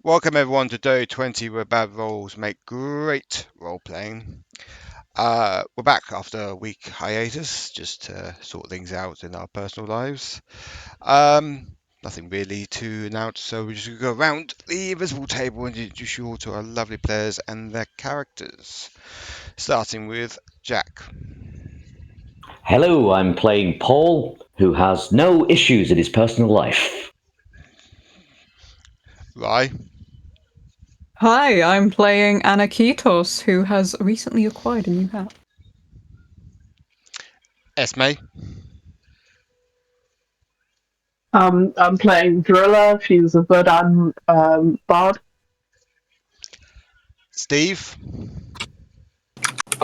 Welcome everyone to Day 20 where bad rolls make great role-playing. We're back after a week hiatus just to sort things out in our personal lives. Nothing really to announce, so we're just going to go around the invisible table and introduce you all to our lovely players and their characters. Starting with Jack. Hello, I'm playing Paul, who has no issues in his personal life. Rye. Hi, I'm playing Aniketos, who has recently acquired a new hat. Esme. I'm playing Jarila. She's a Verdan bard. Steve.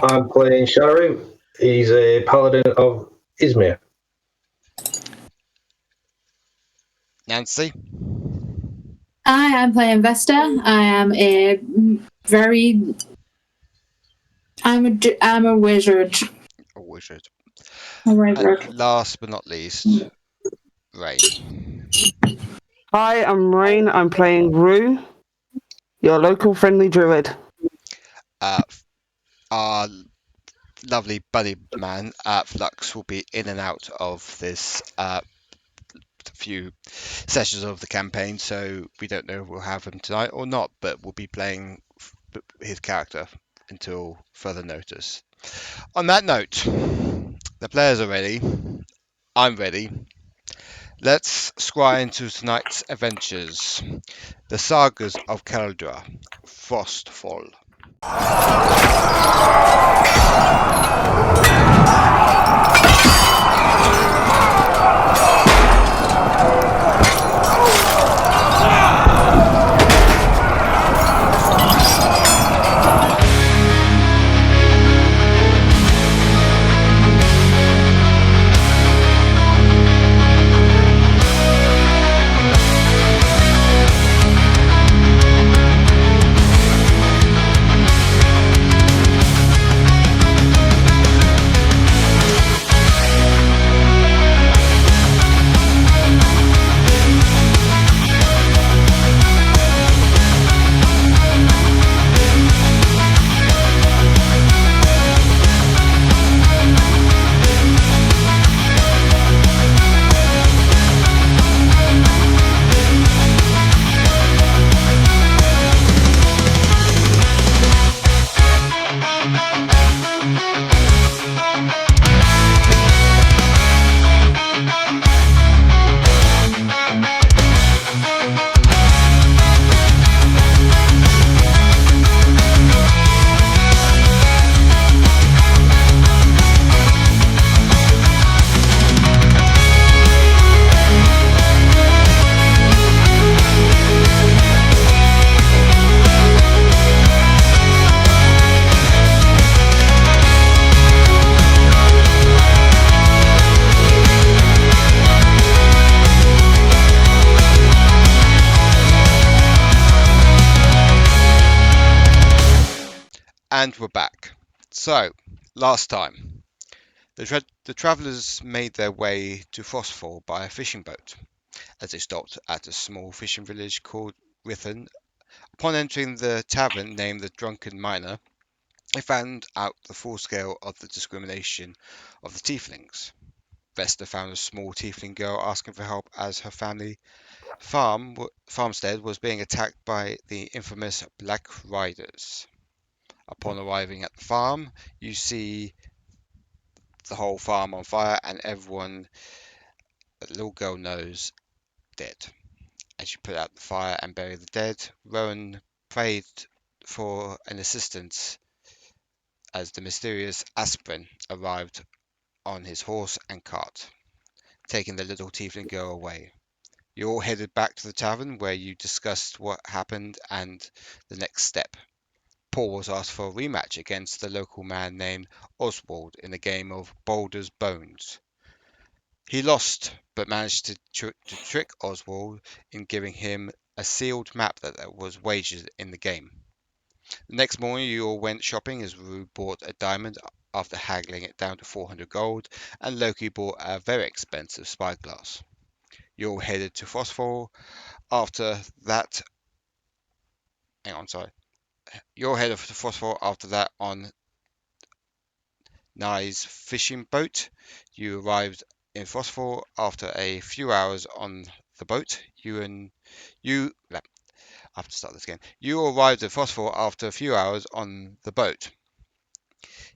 I'm playing Shadorim. He's a paladin of Izmir. Nancy. Hi, I'm playing Vesta. I am a very. I'm a wizard. A wizard. A wizard. And last but not least, Ray. Hi, I'm Rain. I'm playing Rue, your local friendly druid. Our lovely buddy man, Flux, will be in and out of this few sessions of the campaign, so we don't know if we'll have him tonight or not, but we'll be playing his character until further notice. On that note, the players are ready. I'm ready. Let's scry into tonight's adventures. The Sagas of Kaldraa, Frostfall. And we're back. So, last time, the travellers made their way to Frostfall by a fishing boat. As they stopped at a small fishing village called Rithen, upon entering the tavern named the Drunken Miner, they found out the full scale of the discrimination of the tieflings. Vesta found a small tiefling girl asking for help as her family farmstead was being attacked by the infamous Black Riders. Upon arriving at the farm, you see the whole farm on fire and everyone that the little girl knows dead. As you put out the fire and bury the dead, Rowan prayed for an assistance as the mysterious Aspirin arrived on his horse and cart, taking the little tiefling girl away. You all headed back to the tavern where you discussed what happened and the next step. Paul was asked for a rematch against the local man named Oswald in a game of Boulder's Bones. He lost, but managed to trick Oswald in giving him a sealed map that was wagered in the game. The next morning you all went shopping as Rue bought a diamond after haggling it down to 400 gold, and Loki bought a very expensive spyglass. You all headed to Frostfall. After that, hang on, sorry. You're headed for the Frostfall after that on Nye's fishing boat. You arrived in Frostfall after a few hours on the boat. I have to start this again. You arrived at Frostfall after a few hours on the boat.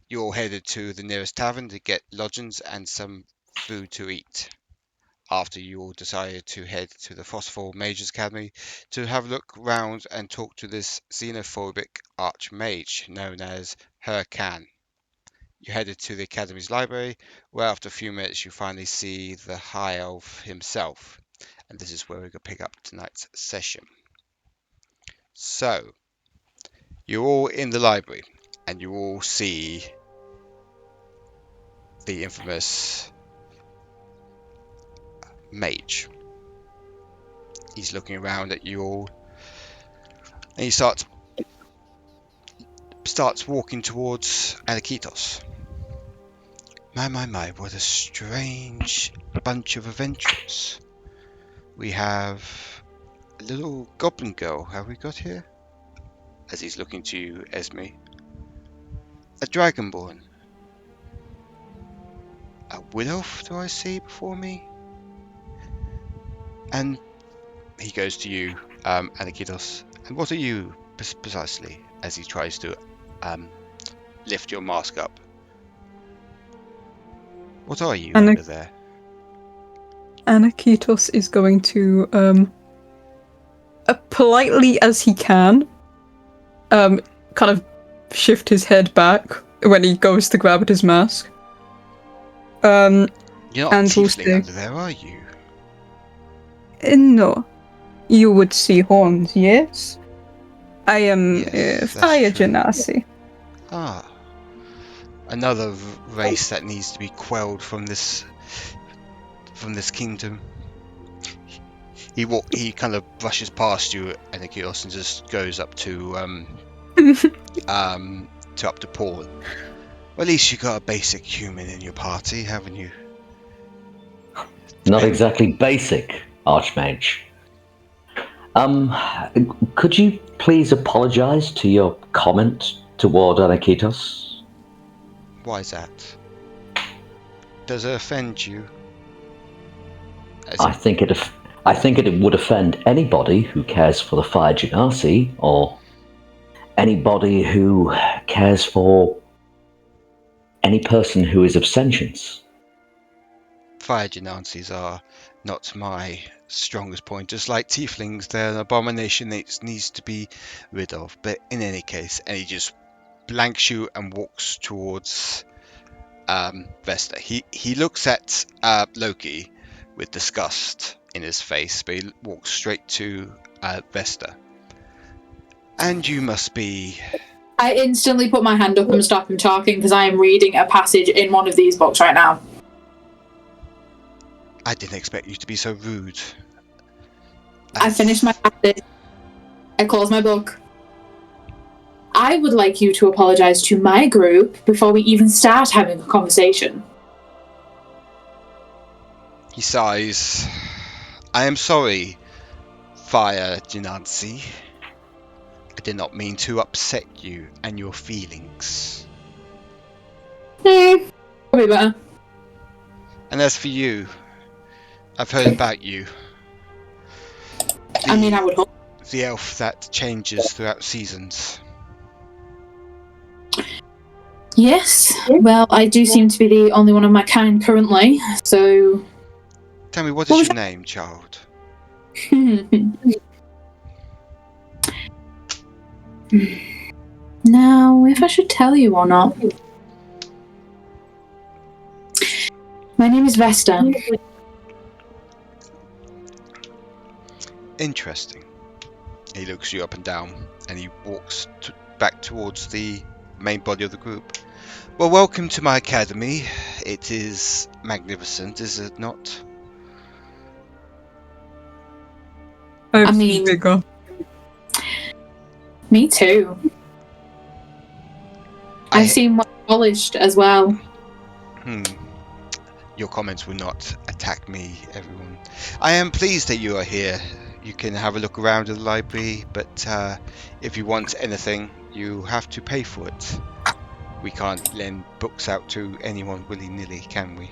You all headed to the nearest tavern to get lodgings and some food to eat. After you all decided to head to the Frostfall Mage's Academy to have a look round and talk to this xenophobic archmage known as Khan. You headed to the Academy's library, where after a few minutes you finally see the High Elf himself. And this is where we're going to pick up tonight's session. So, you're all in the library, and you all see the infamous Mage. He's looking around at you all, and he starts walking towards Aniketos. My, what a strange bunch of adventurers. We have a little goblin girl, have we got here? As he's looking to you, Esme. A dragonborn. A wood elf, do I see before me? And he goes to you, Aniketos. And what are you, precisely? As he tries to lift your mask up. What are you under there? Aniketos is going to, politely as he can, kind of shift his head back when he goes to grab at his mask. You're not and tiefling under there, are you? No. You would see horns, yes? I am Fire Genasi. Ah. Another race that needs to be quelled from this kingdom. He kind of brushes past you, Aniketos, and just goes up to up to Paul. Well, at least you got a basic human in your party, haven't you? Not exactly basic, archmage. Could you please apologize to your comment toward Aniketos? Why is that? Does it offend you? I think it would offend anybody who cares for the Fire Genasi, or anybody who cares for any person who is of sentience. Fire Genasis are not my strongest point. Just like tieflings, they're an abomination that needs to be rid of. But in any case, and he just blanks you and walks towards Vesta. He looks at Loki with disgust in his face, but he walks straight to Vesta. And you must be... I instantly put my hand up and stop him talking because I am reading a passage in one of these books right now. I didn't expect you to be so rude. I finished my passage. I closed my book. I would like you to apologise to my group before we even start having a conversation. He sighs. I am sorry, Fire Genasi. I did not mean to upset you and your feelings. Probably better. And as for you, I've heard about you. I would hope. The elf that changes throughout seasons. Yes. Well, I do seem to be the only one of my kind currently, so... Tell me, what is your name, child? Now, if I should tell you or not. My name is Vesta. Interesting. He looks you up and down, and he walks back towards the main body of the group. Well, welcome to my academy. It is magnificent, is it not? I mean, bigger. Me too. I seem well polished as well. Your comments will not attack me, everyone. I am pleased that you are here. You can have a look around the library, but if you want anything, you have to pay for it. We can't lend books out to anyone willy-nilly, can we?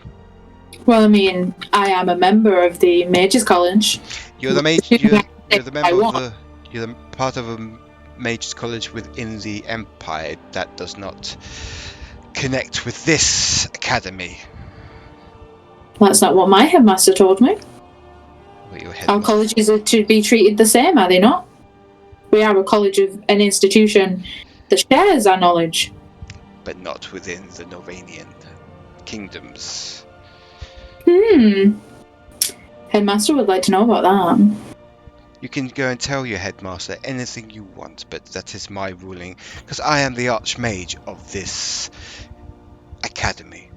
Well, I mean, I am a member of the Mage's College. You're the mage. You're the I member of want. the. You're the part of a mage's college within the Empire. That does not connect with this academy. That's not what my headmaster told me. Well, your Our headmaster, colleges are to be treated the same, are they not? We are a college of an institution that shares our knowledge. but not within the Noranian kingdoms. Headmaster would like to know about that. You can go and tell your headmaster anything you want, but that is my ruling, because I am the archmage of this academy.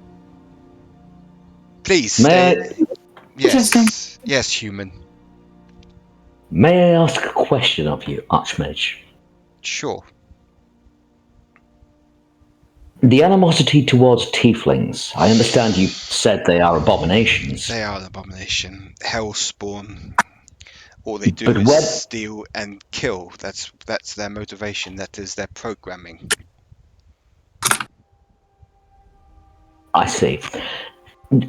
Please stay. Yes, yes, human. May I ask a question of you, Archmage? Sure. The animosity towards tieflings. I understand you said they are abominations. They are an abomination. Hellspawn. All they do But is what- steal and kill. That's their motivation. That is their programming. I see.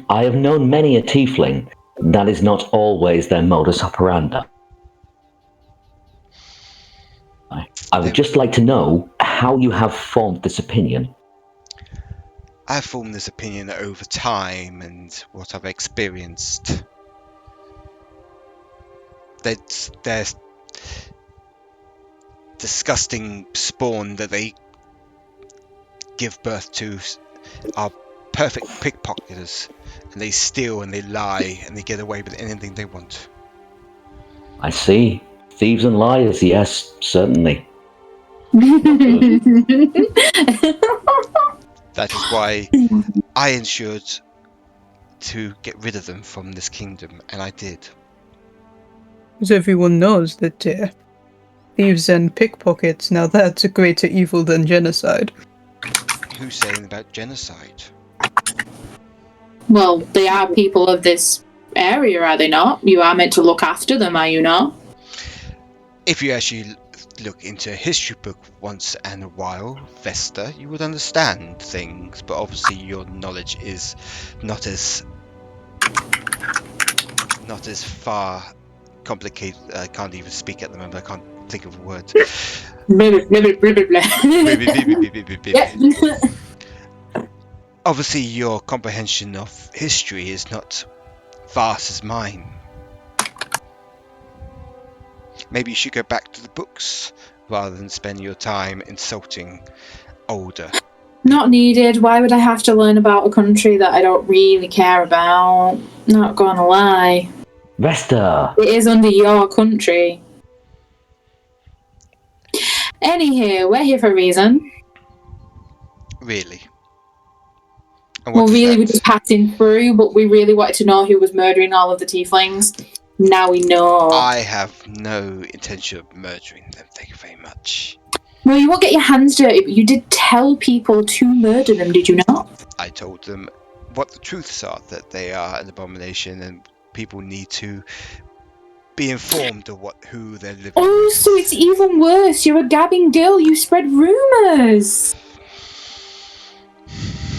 I have known many a tiefling. That is not always their modus operandi. I would just like to know how you have formed this opinion. I've formed this opinion over time and what I've experienced. Their disgusting spawn that they give birth to are perfect pickpocketers, and they steal and they lie and they get away with anything they want. I see. Thieves and liars, yes, certainly. That is why I ensured to get rid of them from this kingdom, and I did. As everyone knows that thieves and pickpockets, now that's a greater evil than genocide. Who's saying about genocide? Well, they are people of this area, are they not? You are meant to look after them, are you not? If you actually look into a history book once in a while, Vesta, you would understand things, but obviously your knowledge is not as far complicated. I can't even speak at the moment. I can't think of a word. Obviously your comprehension of history is not vast as mine. Maybe you should go back to the books rather than spend your time insulting older. Not needed. Why would I have to learn about a country that I don't really care about? Not gonna lie. Vesta! It is under your country. Anywho, we're here for a reason. Really? And Well, what is really, that? we're just passing through, but we really wanted to know who was murdering all of the tieflings. Now we know. I have no intention of murdering them, thank you very much. Well, you won't get your hands dirty, but you did tell people to murder them, did you not? I told them what the truths are, that they are an abomination and people need to be informed of who they're living Oh, with. so it's even worse. You're a gabbing girl. You spread rumours.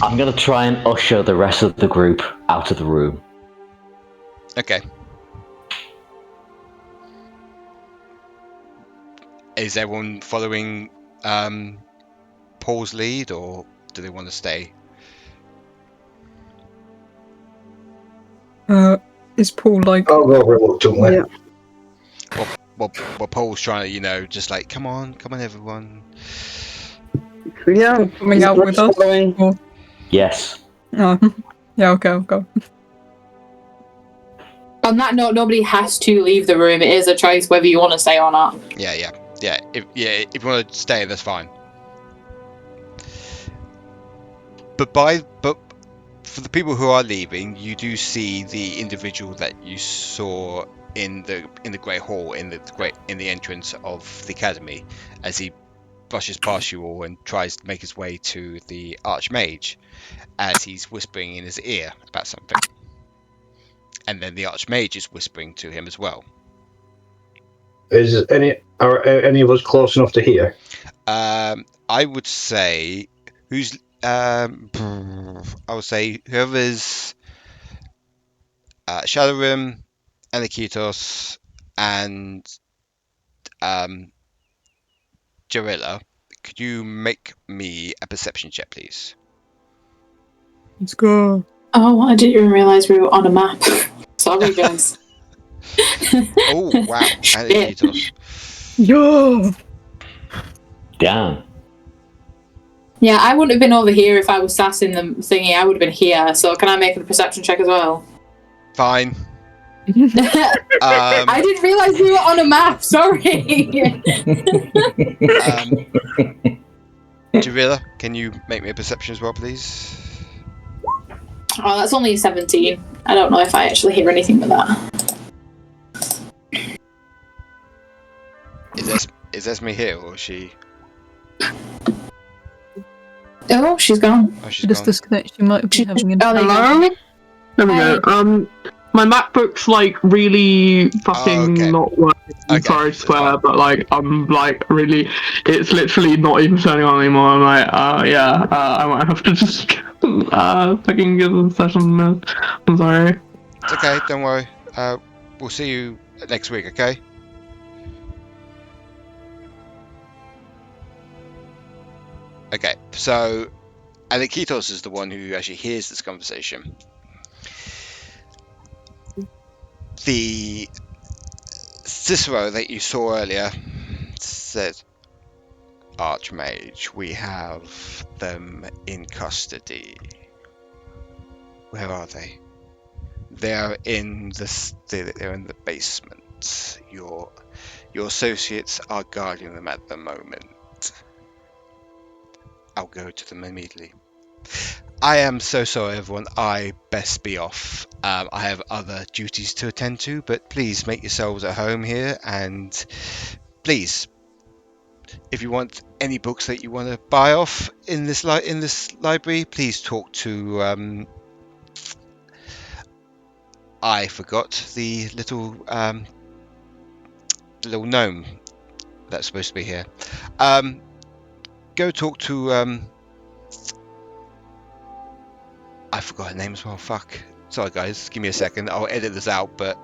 I'm going to try and usher the rest of the group out of the room. Okay. Is everyone following Paul's lead, or do they want to stay? Is Paul like... I'll go reluctantly. Yeah. Well, Paul's trying to, just like, come on, everyone. Yeah. coming out with us? Following. Yes. Oh, yeah, okay, I'll go. On that note, nobody has to leave the room. It is a choice whether you want to stay or not. Yeah. If you want to stay, that's fine. But for the people who are leaving, you do see the individual that you saw in the Great Hall in the entrance of the academy, as he brushes past you all and tries to make his way to the archmage, as he's whispering in his ear about something. And then the archmage is whispering to him as well. Are any of us close enough to hear? I would say I would say whoever's Shadorim, Aniketos, and Jarila. Could you make me a perception check, please? Let's go. Oh, I didn't even realise we were on a map. Sorry, guys. Oh wow, Shit. Aniketos. Yo! Damn. Yeah, I wouldn't have been over here if I was sassing the thingy. I would have been here. So can I make a perception check as well? Fine. I didn't realise we were on a map. Sorry. Jarila, can you make me a perception as well, please? Oh, that's only a 17. I don't know if I actually hear anything with that. Is Esme here or is she? Oh, she's gone. Oh, she's She just gone. disconnected. She might be having an. Oh, there you go. Hello? There we Hi. go. My MacBook's like really fucking okay. not working. Okay, Sorry to that's swear, fine. but like I'm like really, it's literally not even turning on anymore. I'm like, I might have to just fucking get the session. I'm sorry. It's okay, don't worry. We'll see you next week, okay? Okay, so Aniketos is the one who actually hears this conversation. The Cicero that you saw earlier said, Archmage, we have them in custody. Where are they? They're in the basement. Your associates are guarding them at the moment. I'll go to them immediately. I am so sorry, everyone. I best be off. I have other duties to attend to, but please make yourselves at home here, and please, if you want any books that you want to buy off in this library, please talk to I forgot the little gnome that's supposed to be here. Go talk to I forgot her name as well. Fuck. Sorry, guys. Give me a second. I'll edit this out. But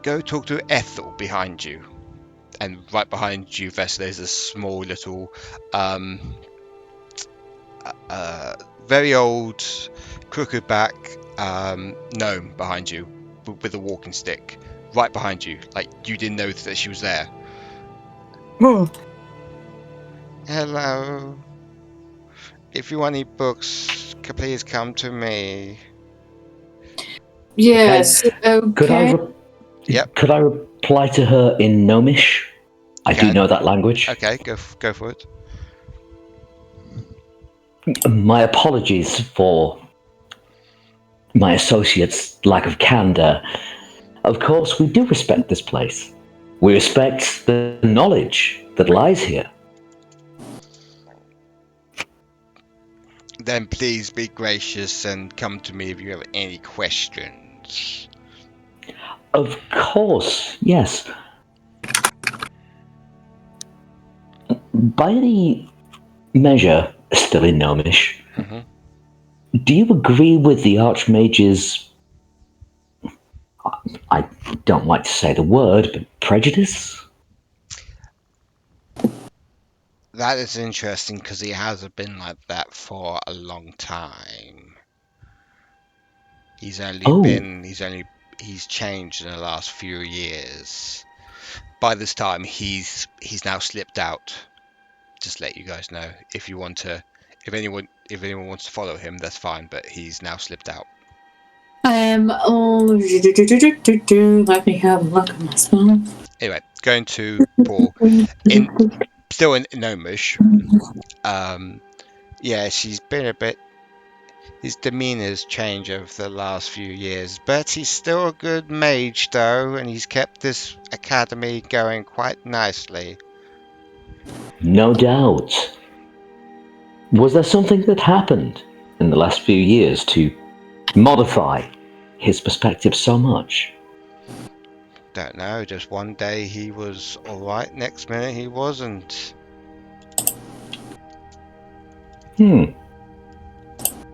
go talk to Ethel behind you, and right behind you, Vesta, there's a small little, very old, crooked back gnome behind you with a walking stick. Right behind you, like you didn't know that she was there. Oh, Hello. If you want any books, please come to me. Yes. Okay. Could I reply to her in Gnomish? I do know that language. Okay, go for it. My apologies for my associates' lack of candor. Of course, we do respect this place. We respect the knowledge that lies here. Then please be gracious and come to me if you have any questions. Of course, yes. By any measure, still in Gnomish, do you agree with the Archmage's, I don't like to say the word, but prejudice? That is interesting because he hasn't been like that for a long time. He's changed in the last few years. By this time, he's now slipped out. Just let you guys know. If anyone wants to follow him, that's fine. But he's now slipped out. Let me have a look at my spell. Anyway, going to Paul. Still in Gnomish. Yeah, she's been a bit. His demeanor's changed over the last few years, but he's still a good mage, though, and he's kept this academy going quite nicely. No doubt. Was there something that happened in the last few years to modify his perspective so much? Don't know, just one day he was alright, next minute he wasn't.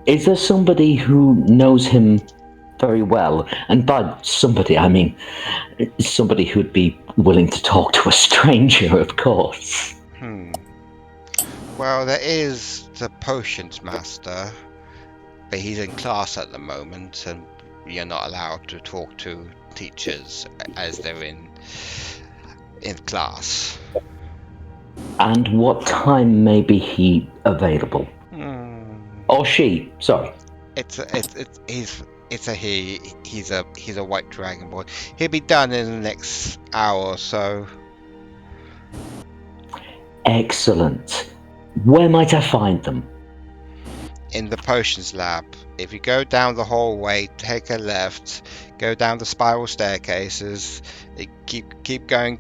Is there somebody who knows him very well? And by somebody, I mean somebody who'd be willing to talk to a stranger, of course. Well, there is the potions master, but he's in class at the moment, and you're not allowed to talk to teachers as they're in class. And what time may be he available? Or she, sorry. It's a he. He's a white dragon boy. He'll be done in the next hour or so. Excellent. Where might I find them? In the potions lab. If you go down the hallway, take a left, go down the spiral staircases, keep going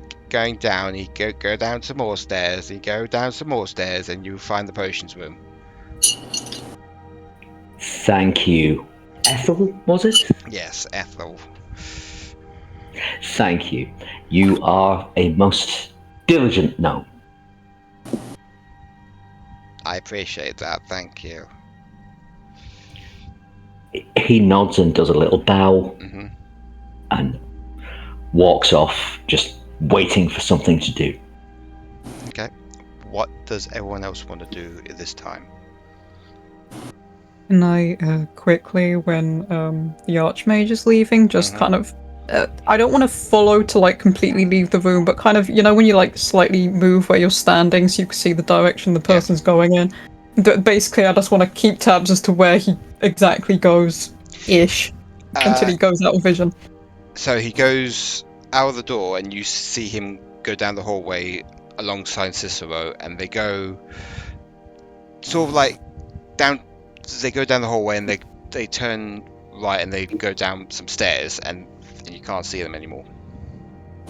down. You go down some more stairs. You go down some more stairs, and you find the potions room. Thank you. Ethel, was it? Yes, Ethel. Thank you. You are a most diligent gnome. I appreciate that. Thank you. He nods and does a little bow and walks off, just waiting for something to do. Okay. What does everyone else want to do at this time? Can I quickly, when the archmage is leaving, just kind of... I don't want to follow to like completely leave the room, but kind of, you know, when you like slightly move where you're standing so you can see the direction the person's going in. Basically, I just want to keep tabs as to where he exactly goes-ish until he goes out of vision. So he goes out of the door, and you see him go down the hallway alongside Cicero, and they go sort of like down. They go down the hallway, and they turn right, and they go down some stairs, and you can't see them anymore.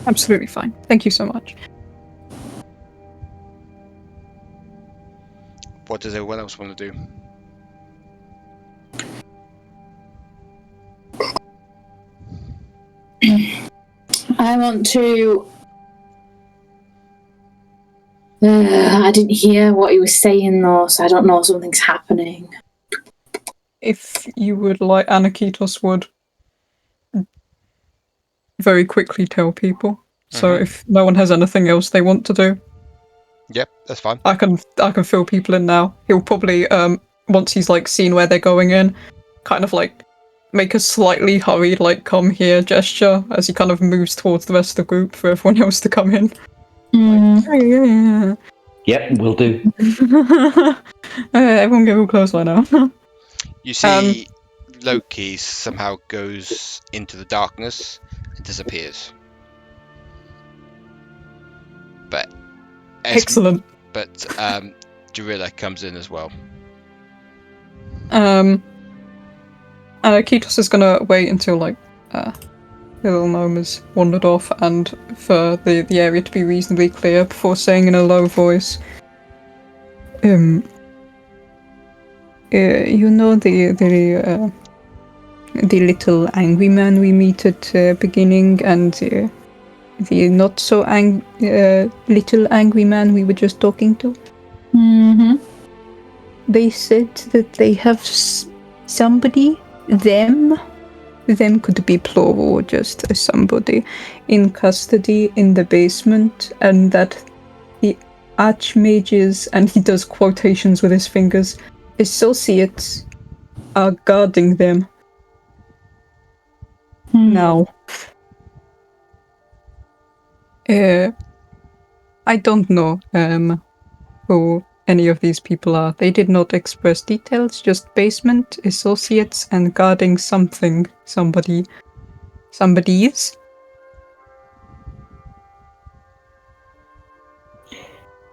Absolutely fine. Thank you so much. What does everyone else want to do? I want to... I didn't hear what he was saying though, so I don't know if something's happening. If you would like, Aniketos would very quickly tell people. So if no one has anything else they want to do, Yep, that's fine. I can fill people in now. He'll probably once he's like seen where they're going in, kind of like make a slightly hurried like come here gesture as he kind of moves towards the rest of the group for everyone else to come in. Like, Yep, will do. Everyone get real close right now. You see Loki somehow goes into the darkness and disappears. But Excellent. But Jarila comes in as well. Aniketos is gonna wait until like the little gnome has wandered off and for the area to be reasonably clear before saying in a low voice, you know the little angry man we meet at beginning and the not so little angry man we were just talking to? They said that they have somebody, them could be plural or just somebody, in custody in the basement, and that the archmages, and he does quotations with his fingers, associates are guarding them. Now, I don't know who any of these people are. They did not express details, just basement, associates, and guarding something, somebody's. Oh,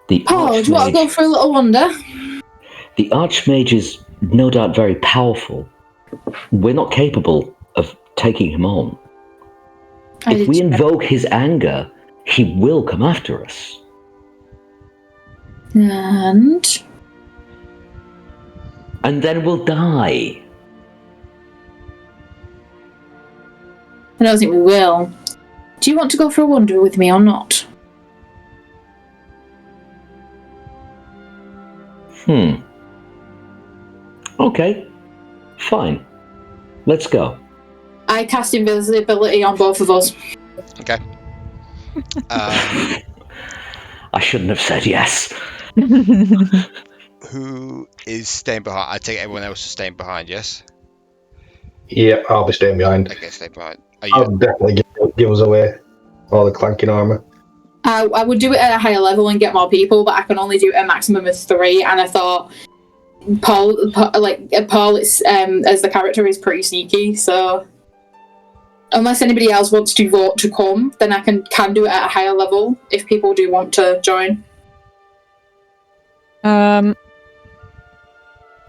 do you want to go for a little wander? The archmage is no doubt very powerful. We're not capable of taking him on. If we invoke his anger, he will come after us. And And then we'll die. I don't think we will. Do you want to go for a wander with me or not? Okay. Fine. Let's go. I cast invisibility on both of us. Okay. I shouldn't have said yes. Who is staying behind? I take everyone else is staying behind, yes? Yeah, I'll be staying behind. Okay, stay behind. Are I'll you? definitely give us away all the clanking armor. I would do it at a higher level and get more people, but I can only do a maximum of 3. And I thought Paul is, as the character is pretty sneaky. So unless anybody else wants to vote to come, then I can do it at a higher level if people do want to join.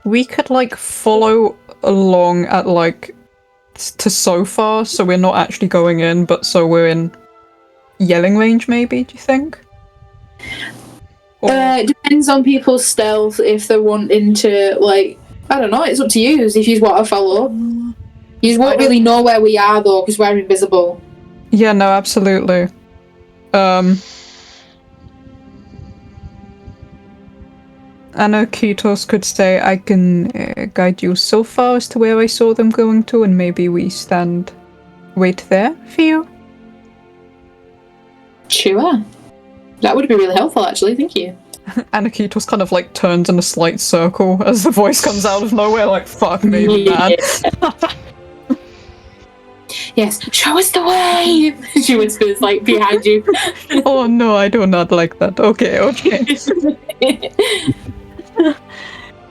We could follow along at to so far, so we're not actually going in, but so we're in yelling range, maybe. Do you think? It depends on people's stealth if they're wanting to I don't know. It's up to you. If you want to follow, you won't really know where we are though because we're invisible. Yeah, no, absolutely. Aniketos could say, I can guide you so far as to where I saw them going to, and maybe we wait there for you. Sure. That would be really helpful, actually. Thank you. Aniketos kind of turns in a slight circle as the voice comes out of nowhere, fuck me, man. Yes, show us the way! She whispers, behind you. Oh no, I do not like that. Okay.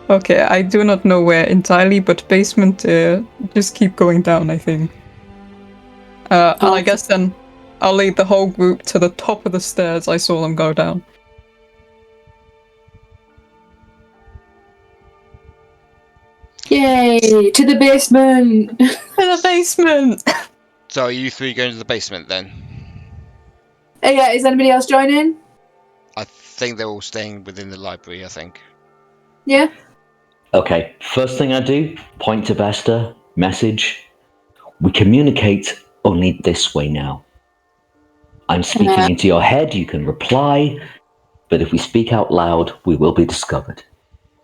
Okay, I do not know where entirely, but basement, just keep going down, I think. And I guess then I'll lead the whole group to the top of the stairs I saw them go down. Yay! To the basement! To the basement! So are you 3 going to the basement then? Yeah, is anybody else joining? I think they're all staying within the library, I think. Yeah? Okay, first thing I do, point to Vesta, message. We communicate only this way now. I'm speaking into your head, you can reply, but if we speak out loud, we will be discovered.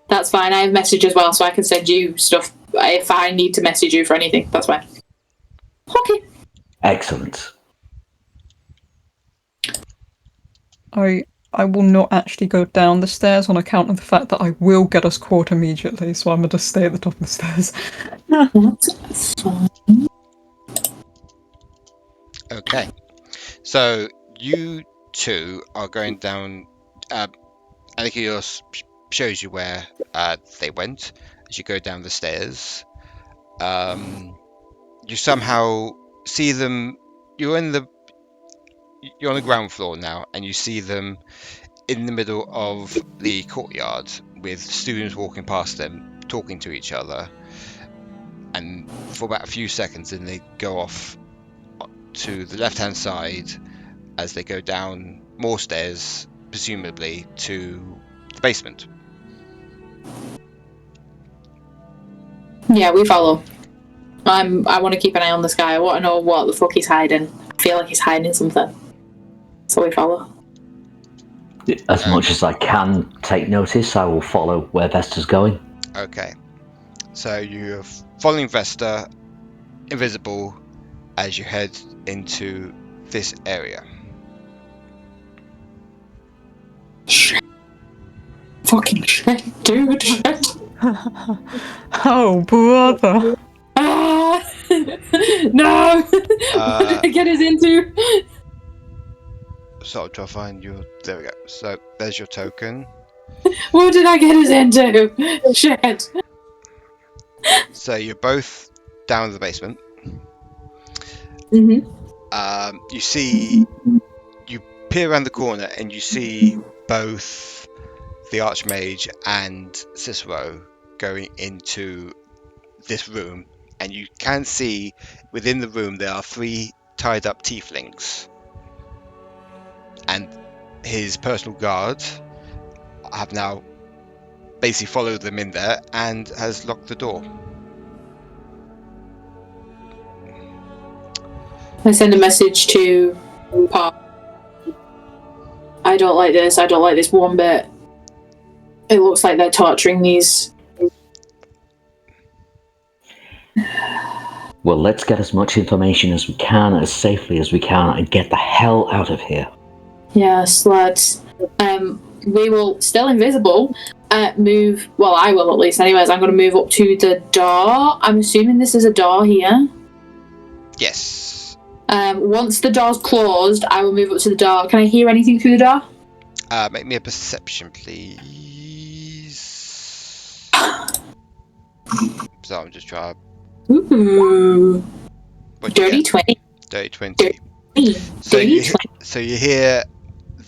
That's fine, I have message as well, so I can send you stuff if I need to message you for anything. That's fine. Okay. Excellent. I will not actually go down the stairs on account of the fact that I will get us caught immediately, so I'm going to stay at the top of the stairs. That's fine. Okay. So you 2 are going down. Aniketos shows you where they went as you go down the stairs. You somehow see them. You're on the ground floor now, and you see them in the middle of the courtyard with students walking past them, talking to each other, and for about a few seconds, then they go off to the left-hand side as they go down more stairs, presumably to the basement. Yeah, we follow. I want to keep an eye on this guy. I want to know what the fuck he's hiding. I feel like he's hiding something. So we follow. As much as I can take notice, I will follow where Vesta's going. Okay. So you're following Vesta, invisible, as you head into this area. Shit. Fucking shit, dude. Shit. Oh, brother. No! What did I get us into? So I'll try to find your. There we go. So there's your token. What did I get us into? Shit. So you're both down in the basement. Mm-hmm. You see, you peer around the corner and you see both the archmage and Cicero going into this room, and you can see within the room there are 3 tied up tieflings, and his personal guard have now basically followed them in there and has locked the door. I send a message to Paul. I don't like this. I don't like this one bit. It looks like they're torturing these. Well, let's get as much information as we can, as safely as we can, and get the hell out of here. Yes, let's. We will, still invisible, move. Well, I will at least. Anyways, I'm going to move up to the door. I'm assuming this is a door here. Yes. Once the door's closed, I will move up to the door. Can I hear anything through the door? Make me a perception, please. So I'm just trying. Ooh. What'd you Dirty get? 20. Dirty 20. Dirty 20. So you hear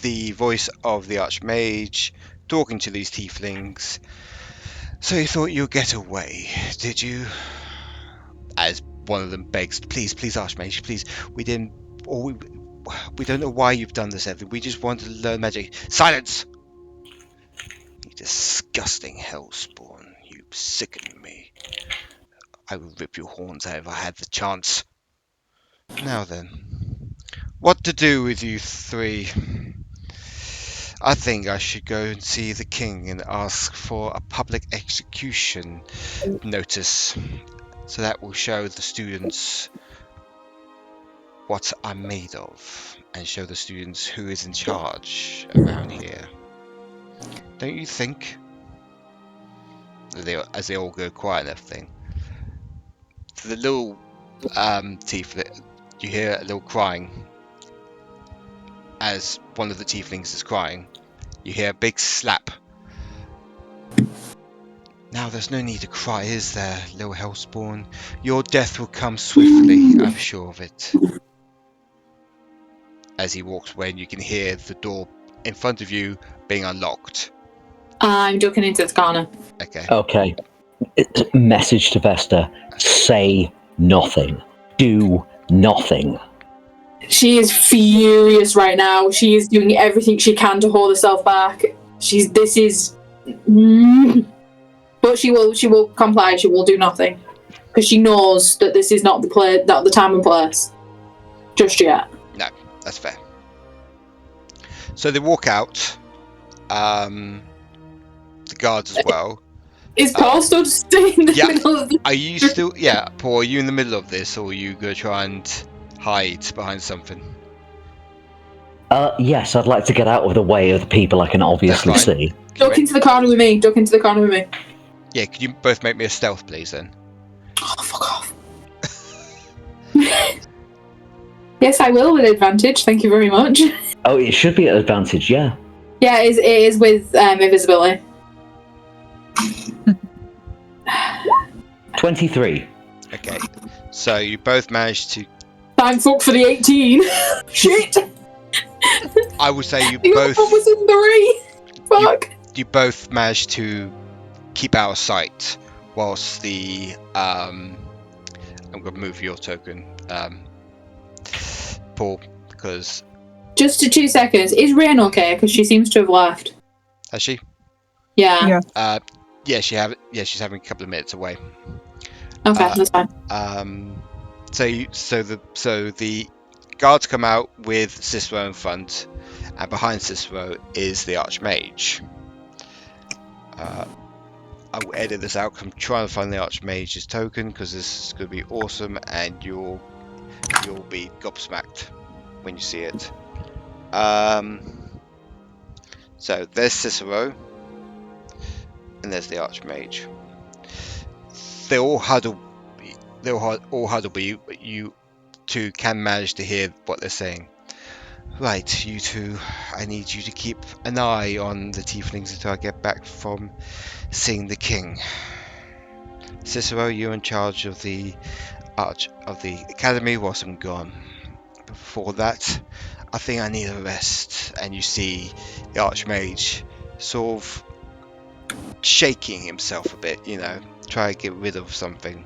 the voice of the archmage talking to these tieflings. So you thought you'd get away, did you? As one of them begs, please, archmage, please. We didn't. Or we don't know why you've done this, Evan. We just wanted to learn magic. Silence! You disgusting hellspawn. You sicken me. I would rip your horns out if I had the chance. Now then, what to do with you three? I think I should go and see the king and ask for a public execution notice. So that will show the students what I'm made of and show the students who is in charge around here. Don't you think? As they all go quiet and everything. The little tiefling, you hear a little crying. As one of the tieflings is crying, you hear a big slap. Now there's no need to cry, is there, little hellspawn? Your death will come swiftly, I'm sure of it. As he walks away, and you can hear the door in front of you being unlocked. I'm ducking into the corner. Okay. Message to Vesta. Say nothing. Do nothing. She is furious right now. She is doing everything she can to hold herself back. But she will comply. She will do nothing because she knows that this is not the time and place just yet. No, that's fair. So they walk out. The guards as well. Is Paul still staying in the middle of the... Are you still... Yeah, Paul, are you in the middle of this, or are you going to try and hide behind something? Yes, I'd like to get out of the way of the people I can obviously see. Duck into the corner with me. Yeah, could you both make me a stealth, please, then? Oh, fuck off. Yes, I will, with advantage. Thank you very much. Oh, it should be at advantage, yeah. Yeah, it is with invisibility. 23. Okay, so you both managed to... Thank fuck for the 18. Shit! I would say you The both... other one was in 3. Fuck. You both managed to keep out of sight whilst the... I'm going to move your token, Paul, because... Just to 2 seconds. Is Rain okay? Because she seems to have left. Has she? Yeah. Yeah, she's having a couple of minutes away. Okay, that's fine. So the guards come out with Cicero in front, and behind Cicero is the archmage. I will edit this out. I'm trying to find the archmage's token because this is going to be awesome, and you'll be gobsmacked when you see it. So there's Cicero, and there's the archmage. They all huddle, but you two can manage to hear what they're saying. Right, you two, I need you to keep an eye on the tieflings until I get back from seeing the king. Cicero, you're in charge of the academy whilst I'm gone. Before that, I think I need a rest. And you see the archmage sort of shaking himself a bit, try to get rid of something.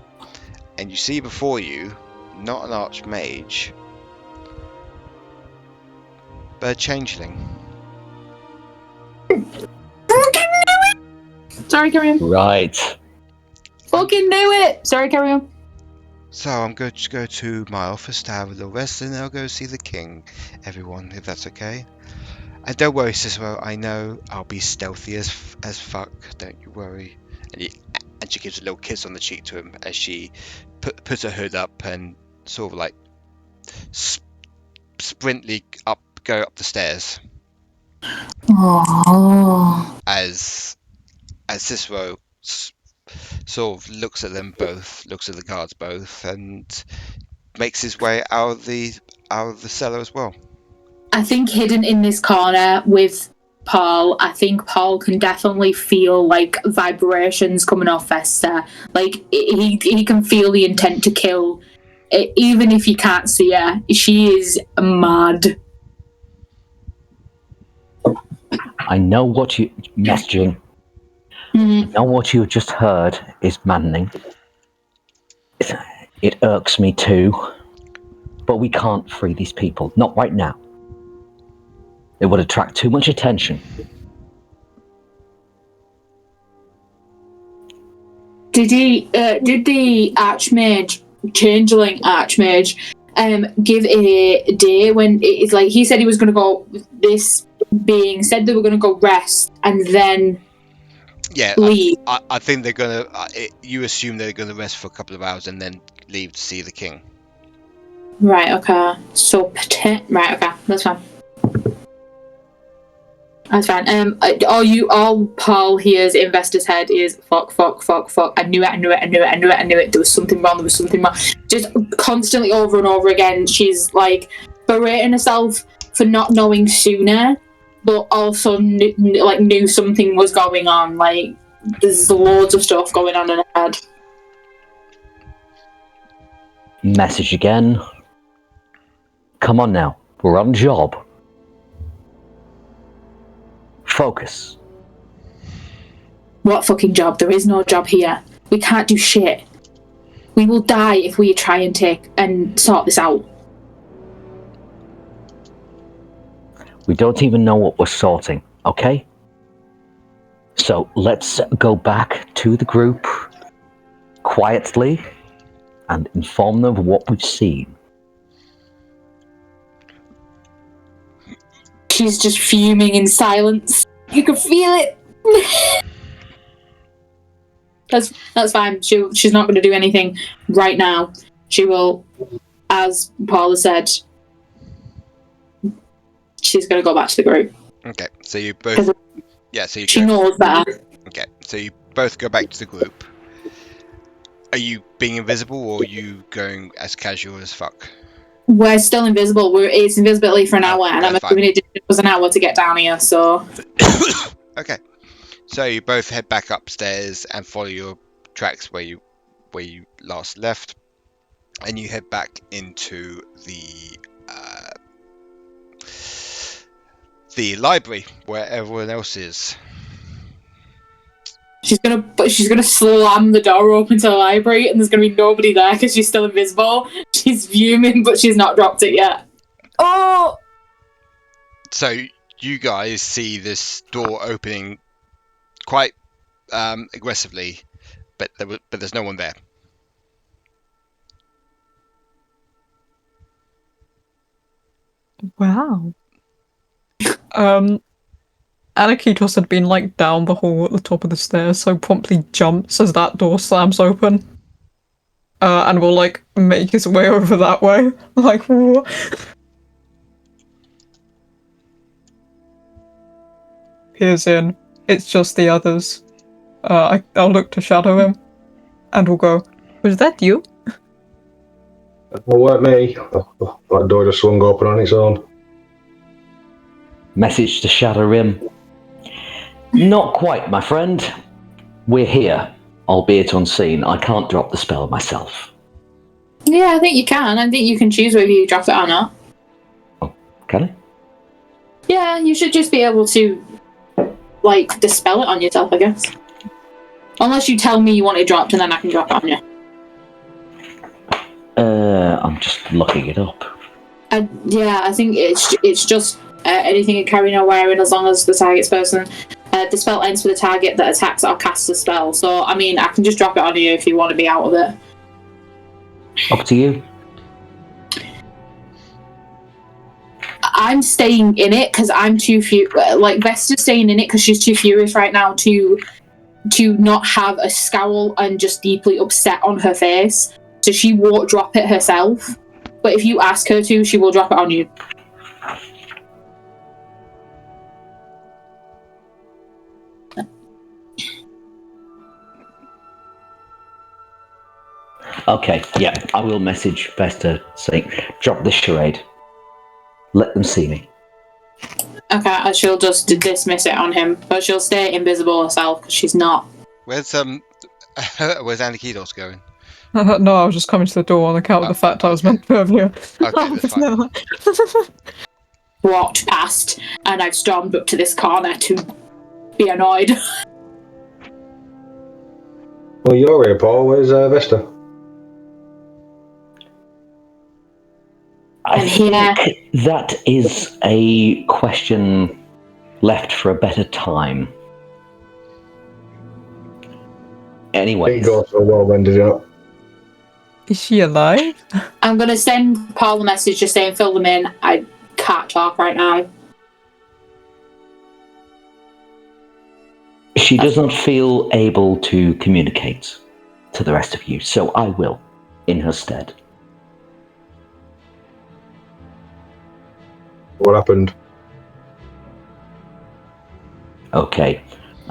And you see before you, not an archmage, but a changeling. Sorry, carry on. Right. Fucking knew it! Sorry, carry on. So I'm going to go to my office to have a little rest, and then I'll go see the king. Everyone, if that's okay. And don't worry, Cicero. I know I'll be stealthy as fuck. Don't you worry. And she gives a little kiss on the cheek to him as she puts her hood up and sort of like sprintly go up the stairs. Oh. As Cicero sort of looks at them both, looks at the guards both, and makes his way out of the cellar as well. I think hidden in this corner with Paul, I think Paul can definitely feel like vibrations coming off Vesta. Like he can feel the intent to kill, even if you can't see her. She is mad. I know what you messaging. I know what you just heard is maddening. It irks me too. But we can't free these people. Not right now. It would attract too much attention. Did the archmage, changeling archmage, give a day when it's like he said he was going to go? This being said, they were going to go rest and then leave. I think they're gonna. You assume they're gonna rest for a couple of hours and then leave to see the king. Right. Okay. So right. Okay. That's fine. That's fine. All Paul hears in Vesta's head is fuck. I knew it. There was something wrong. Just constantly over and over again. She's like berating herself for not knowing sooner, but also knew something was going on. Like there's loads of stuff going on in her head. Message again. Come on now. We're on job. Focus. What fucking job? There is no job here. We can't do shit. We will die if we try and sort this out. We don't even know what we're sorting, okay? So let's go back to the group quietly and inform them of what we've seen. She's just fuming in silence. You can feel it. That's fine. She's not going to do anything right now. She will, as Paula said, she's going to go back to the group. Okay, so you both. Yeah, so you. She knows better. Okay, so you both go back to the group. Are you being invisible, or are you going as casual as fuck? We're still invisible. It's invisibility for an hour, and I'm assuming it was an hour to get down here, so... Okay. So you both head back upstairs and follow your tracks where you last left, and you head back into the library where everyone else is. She's gonna slam the door open to the library, and there's gonna be nobody there because she's still invisible. She's fuming, but she's not dropped it yet. Oh! So you guys see this door opening quite aggressively, but there's no one there. Wow. Aniketos had been down the hall at the top of the stairs, so promptly jumps as that door slams open. And will make his way over that way. What? Peers in. It's just the others. I'll look to shadow him. And we'll go, was that you? It weren't me. That door just swung open on its own. Message to Shadorim. Not quite, my friend. We're here, albeit unseen. I can't drop the spell myself. Yeah, I think you can. I think you can choose whether you drop it or not. Oh, can I? Yeah, you should just be able to, dispel it on yourself, I guess. Unless you tell me you want it dropped, and then I can drop it on you. I'm just looking it up. Yeah, I think it's just anything you're carrying or wearing, as long as the target's person the spell ends for the target that attacks or casts a spell. So, I mean, I can just drop it on you if you want to be out of it. Up to you. I'm staying in it because I'm too Vesta's staying in it because she's too furious right now to not have a scowl and just deeply upset on her face. So she won't drop it herself. But if you ask her to, she will drop it on you. Okay, yeah, I will message Vesta saying, drop this charade. Let them see me. Okay, and she'll just dismiss it on him, but she'll stay invisible herself because she's not. Where's Aniketos going? No, I was just coming to the door on account of the fact I was meant to earlier. Okay, that's fine. Walked past, and I've stormed up to this corner to be annoyed. Well, you're here, Paul. Where's Vesta? I think that is a question left for a better time. Anyway. Didn't go so well then, did it not? Is she alive? I'm gonna send Paul a message just saying fill them in. I can't talk right now. She does not feel able to communicate to the rest of you, so I will, in her stead. What happened? Okay.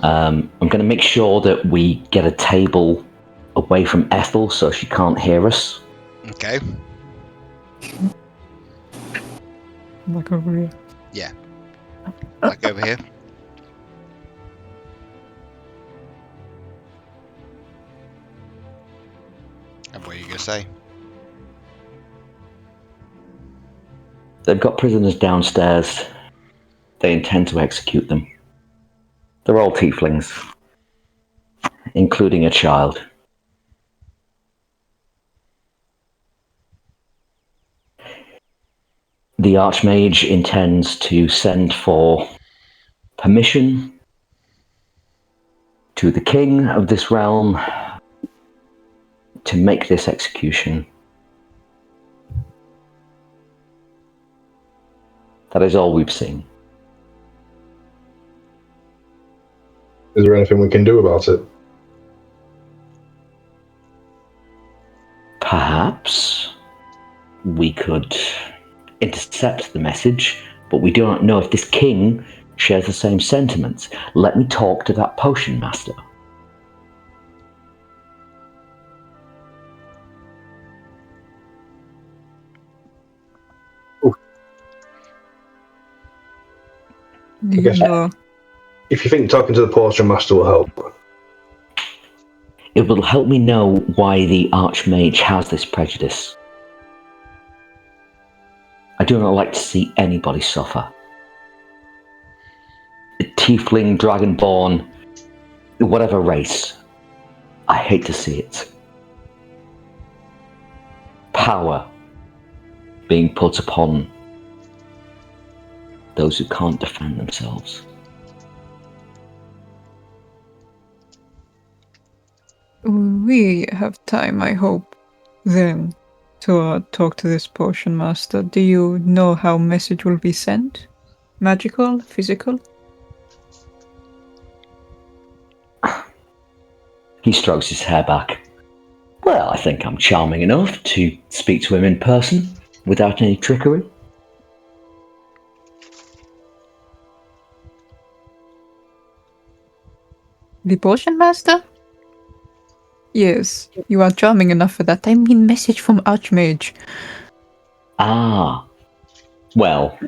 I'm going to make sure that we get a table away from Ethel so she can't hear us. Okay. Like over here. Yeah. Like over here. And what are you going to say? They've got prisoners downstairs. They intend to execute them. They're all tieflings, including a child. The archmage intends to send for permission to the king of this realm to make this execution. That is all we've seen. Is there anything we can do about it? Perhaps we could intercept the message, but we do not know if this king shares the same sentiments. Let me talk to that potion master. Do you know? If you think talking to the potion master will help. It will help me know why the archmage has this prejudice. I do not like to see anybody suffer. A tiefling, dragonborn, whatever race. I hate to see it. Power being put upon those who can't defend themselves. We have time, I hope, then, to talk to this potion master. Do you know how message will be sent? Magical? Physical? He strokes his hair back. Well, I think I'm charming enough to speak to him in person without any trickery. The potion master? Yes, you are charming enough for that. I mean message from Archmage. Ah. Well.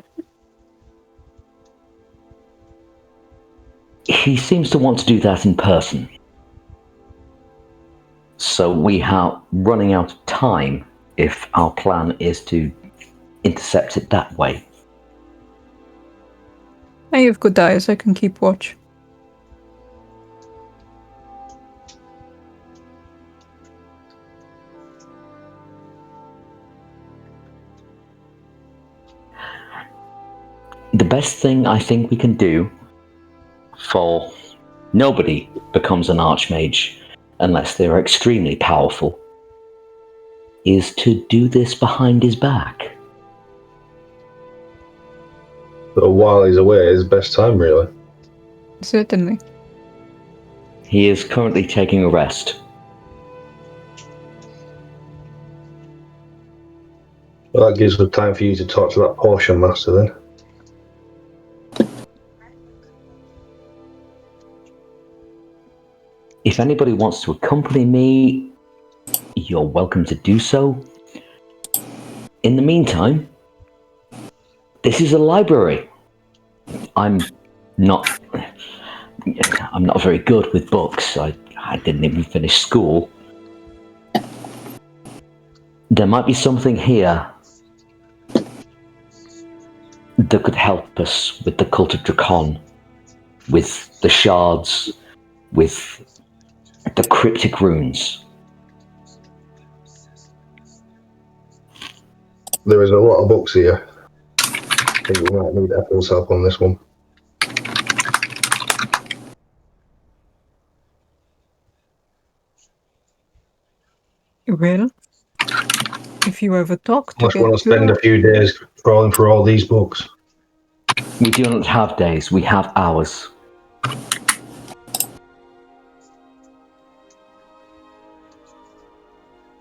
He seems to want to do that in person. So we are running out of time if our plan is to intercept it that way. I have good eyes, I can keep watch. The best thing I think we can do for nobody becomes an archmage unless they're extremely powerful, is to do this behind his back. But while he's away, it's best time, really. Certainly. He is currently taking a rest. Well, that gives us time for you to talk to that potion master then. If anybody wants to accompany me, you're welcome to do so. In the meantime, this is a library. I'm not very good with books. I didn't even finish school. There might be something here that could help us with the cult of Drakon, with the shards, with the cryptic runes. There is a lot of books here. I think we might need Ethel's help on this one. Well, if you ever talk to Unless we want to spend a few days trawling through all these books. We do not have days, we have hours.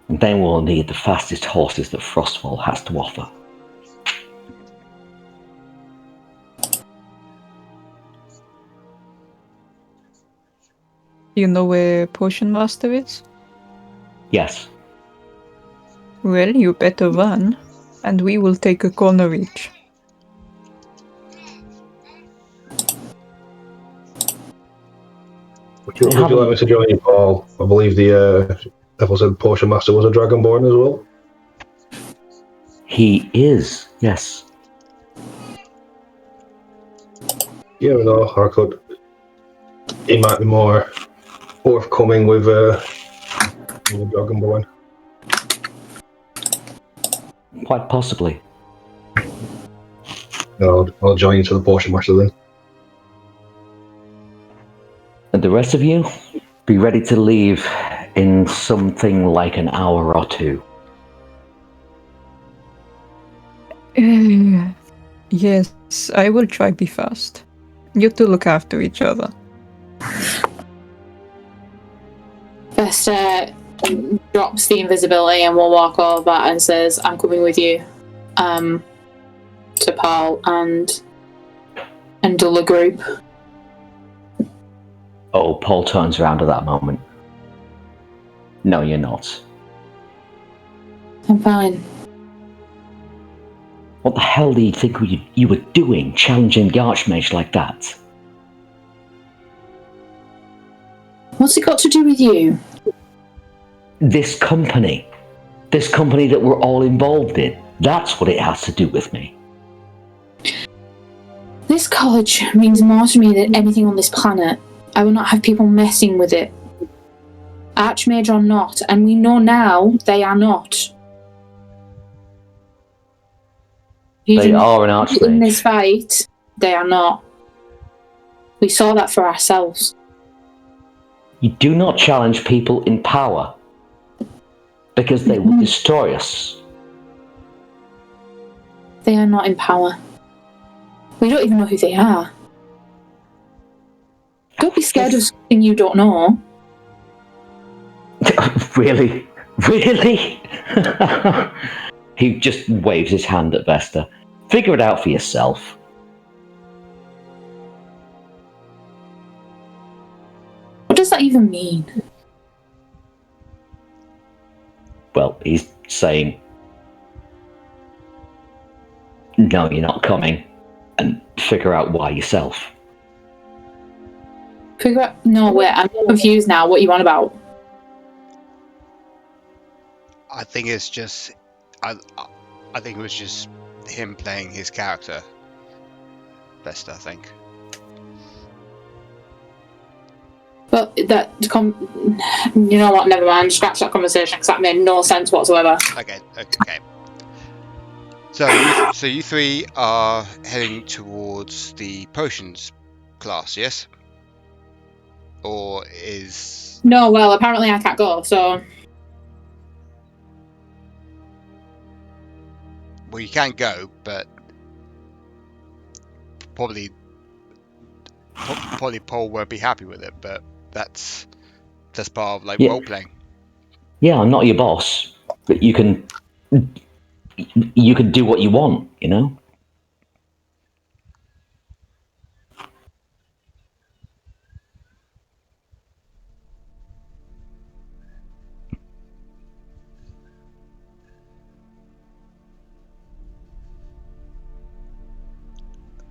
And then we'll need the fastest horses that Frostfall has to offer. You know where Potion Master is? Yes. Well, you better run, and we will take a corner each. Would you like me to join you, Paul? I believe the Ethel said Potion Master was a Dragonborn as well. He is, yes. You know, I could. He might be more forthcoming with a Dragonborn. Quite possibly. I'll join you to the Potion Master then. And the rest of you, be ready to leave in something like an hour or two. Yes, I will try be fast. You two look after each other. Vesta drops the invisibility and will walk over and says, I'm coming with you. To Paul and the group. Oh, Paul turns around at that moment. No, you're not. I'm fine. What the hell do you think you were doing, challenging the archmage like that? What's it got to do with you? This company that we're all involved in, that's what it has to do with me. This college means more to me than anything on this planet. I will not have people messing with it. Archmage or not, and we know now they are not. They are an archmage. In this fight, they are not. We saw that for ourselves. You do not challenge people in power, because they will destroy us. They are not in power. We don't even know who they are. Don't be scared of something you don't know. Really? Really? He just waves his hand at Vesta. Figure it out for yourself. What does that even mean? Well, he's saying, no, you're not coming, and figure out why yourself. Figure out... No, wait, I'm confused now. What are you on about? I think it's just, I think it was just him playing his character best. I think. But that, you know what? Never mind. Scratch that conversation because that made no sense whatsoever. Okay. So you three are heading towards the potions class, yes? or is... No, well, apparently I can't go, so... Well, you can go, but probably Paul won't be happy with it, but that's part of, like, Yeah. role-playing. Yeah, I'm not your boss, but you can do what you want, you know?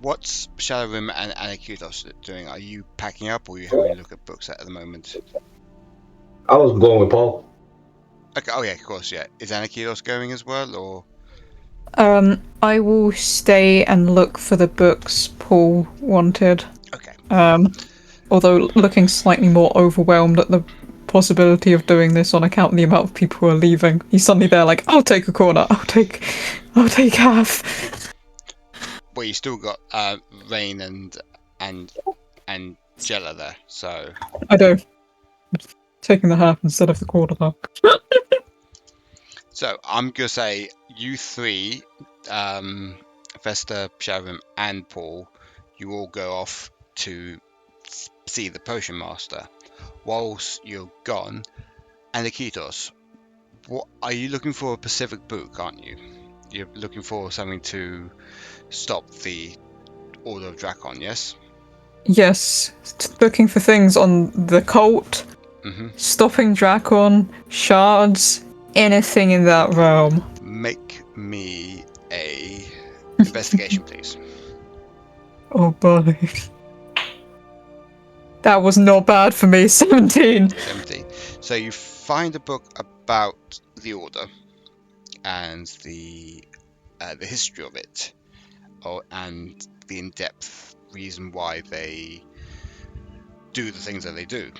What's Shadorim and Aniketos doing? Are you packing up, or are you having a look at books at the moment? I was going with Paul. Okay. Oh yeah, of course. Yeah. Is Aniketos going as well, or? I will stay and look for the books Paul wanted. Okay. Although looking slightly more overwhelmed at the possibility of doing this on account of the amount of people who are leaving. He's suddenly there like, I'll take a corner, I'll take half. Well, you still got Rain and Jella there, so. I do. Taking the half instead of the quarter though. So I'm gonna say you three, Vesta, Shadorim, and Paul, you all go off to see the potion master. Whilst you're gone, Aniketos, what are you looking for? A Pacific book, aren't you? You're looking for something to stop the Order of Drakon, yes? Yes, looking for things on the cult, stopping Drakon, shards, anything in that realm. Make me a investigation, please. Oh boy. That was not bad for me, 17. 17. So you find a book about the Order and the history of it, and the in-depth reason why they do the things that they do.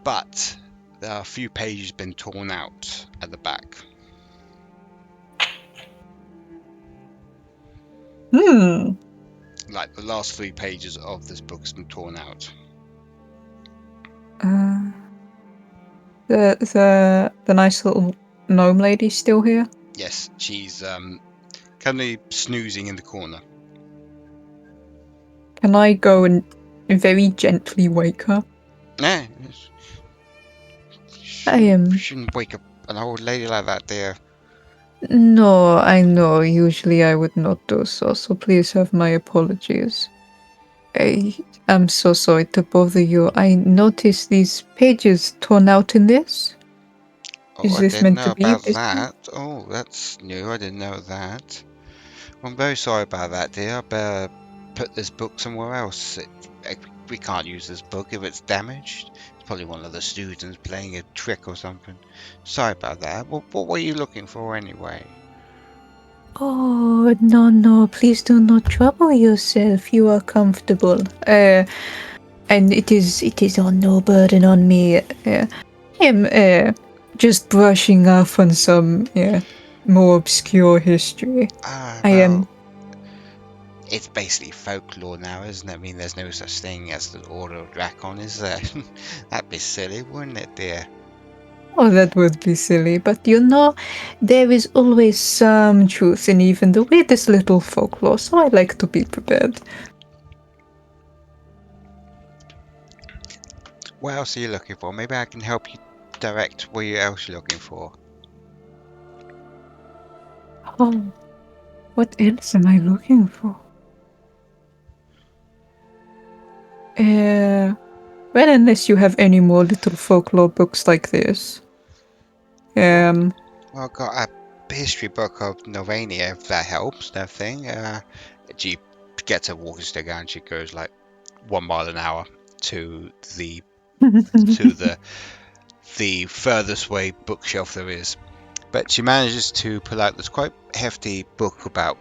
But there are a few pages been torn out at the back. Like the last 3 pages of this book has been torn out. The nice little gnome lady's still here? Yes, she's currently snoozing in the corner. Can I go and very gently wake her? Nah, shouldn't wake up an old lady like that, dear. No, I know. Usually I would not do so, so please have my apologies. I'm so sorry to bother you. I noticed these pages torn out in this. Oh, Is I this didn't meant know to be about this? that. Oh, that's new. I didn't know that. I'm very sorry about that, dear. I better put this book somewhere else. We can't use this book if it's damaged. It's probably one of the students playing a trick or something. Sorry about that. What were you looking for anyway? Oh, no, please do not trouble yourself. You are comfortable. And it is on no burden on me. I'm just brushing off on some more obscure history. I am. It's basically folklore now, isn't it? I mean, there's no such thing as the Order of Drakon, is there? That'd be silly, wouldn't it, dear? Oh, that would be silly, but you know, there is always some truth in even the weirdest little folklore, so I like to be prepared. What else are you looking for? Maybe I can help you direct what else you're looking for. Oh, what else am I looking for? Well, unless you have any more little folklore books like this. Well, I've got a history book of Novania, if that helps and everything. She gets her walking stick out and she goes like 1 mile an hour to the the furthest away bookshelf there is. But she manages to pull out this quite hefty book about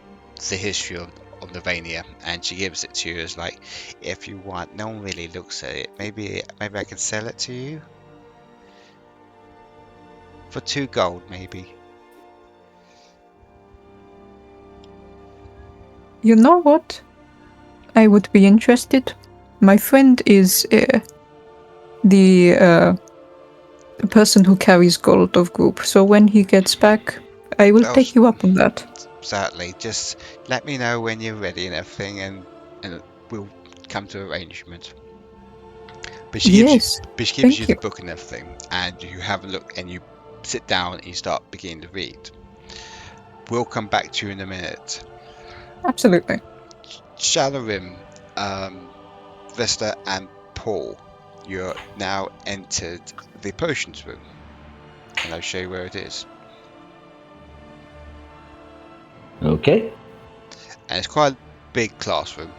the history of Novania, and she gives it to you as like, if you want. No one really looks at it. Maybe I can sell it to you for 2 gold, maybe. You know what? I would be interested. My friend is the person who carries gold of group. So when he gets back, I will Oh, take you up on that. Certainly. Just let me know when you're ready and everything, and we'll come to arrangement. But Yes, she gives thank you you. the book and everything, and you have a look, and you sit down and you start beginning to read. We'll come back to you in a minute. Absolutely. Shadorim, Vesta, and Paul, you're now entered the potions room, and I'll show you where it is. Okay. And it's quite a big classroom.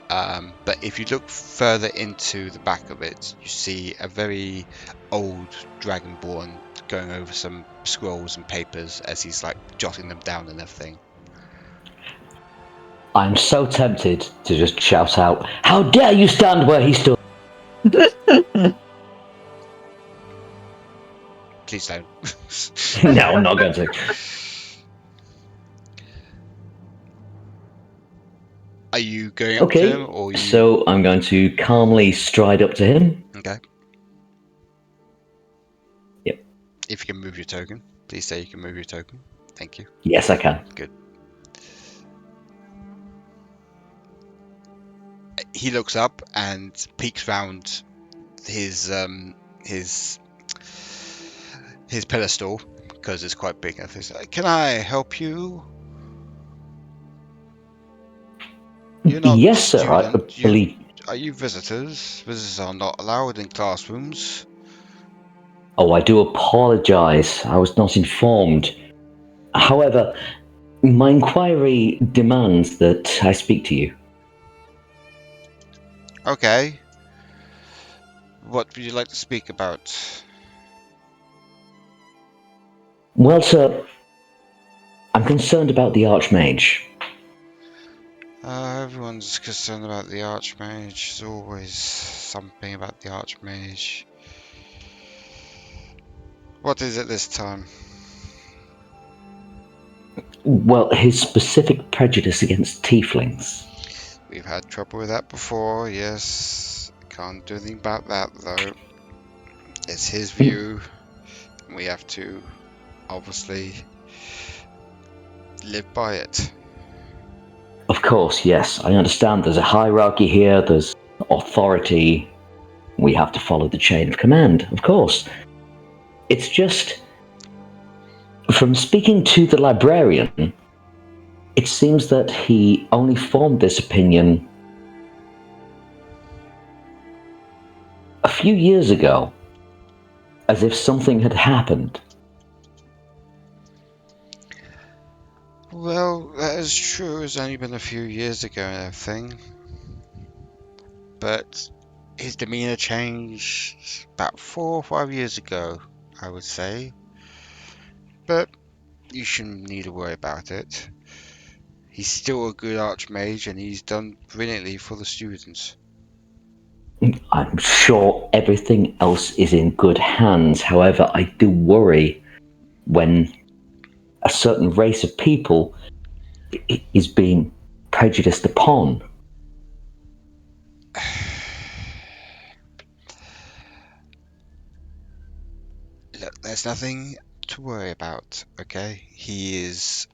But if you look further into the back of it, you see a very old dragonborn going over some scrolls and papers as he's like jotting them down and everything. I'm so tempted to just shout out, "How dare you stand where he stood!" Please don't. No, I'm not going to. Are you going up to him, Okay, or you? so I'm going to calmly stride up to him. Okay. Yep. If you can move your token, please say you can move your token. Thank you. Yes, I can. Good. He looks up and peeks round his pedestal because it's quite big. And he's like, "Can I help you? You're not Yes, sir. I student. believe. Are you visitors? Visitors are not allowed in classrooms." Oh, I do apologize. I was not informed. However, my inquiry demands that I speak to you. Okay. What would you like to speak about? Well, sir, I'm concerned about the archmage. Everyone's concerned about the archmage. There's always something about the archmage. What is it this time? Well, his specific prejudice against tieflings. We've had trouble with that before, yes. Can't do anything about that though. It's his view. And we have to obviously live by it. Of course, yes, I understand there's a hierarchy here, there's authority. We have to follow the chain of command, of course. It's just, from speaking to the librarian, it seems that he only formed this opinion a few years ago, as if something had happened. Well, that is true. It's only been a few years ago and everything. But his demeanor changed about 4 or 5 years ago, I would say. But you shouldn't need to worry about it. He's still a good archmage and he's done brilliantly for the students. I'm sure everything else is in good hands. However, I do worry when a certain race of people is being prejudiced upon. Look, there's nothing to worry about, okay? He is...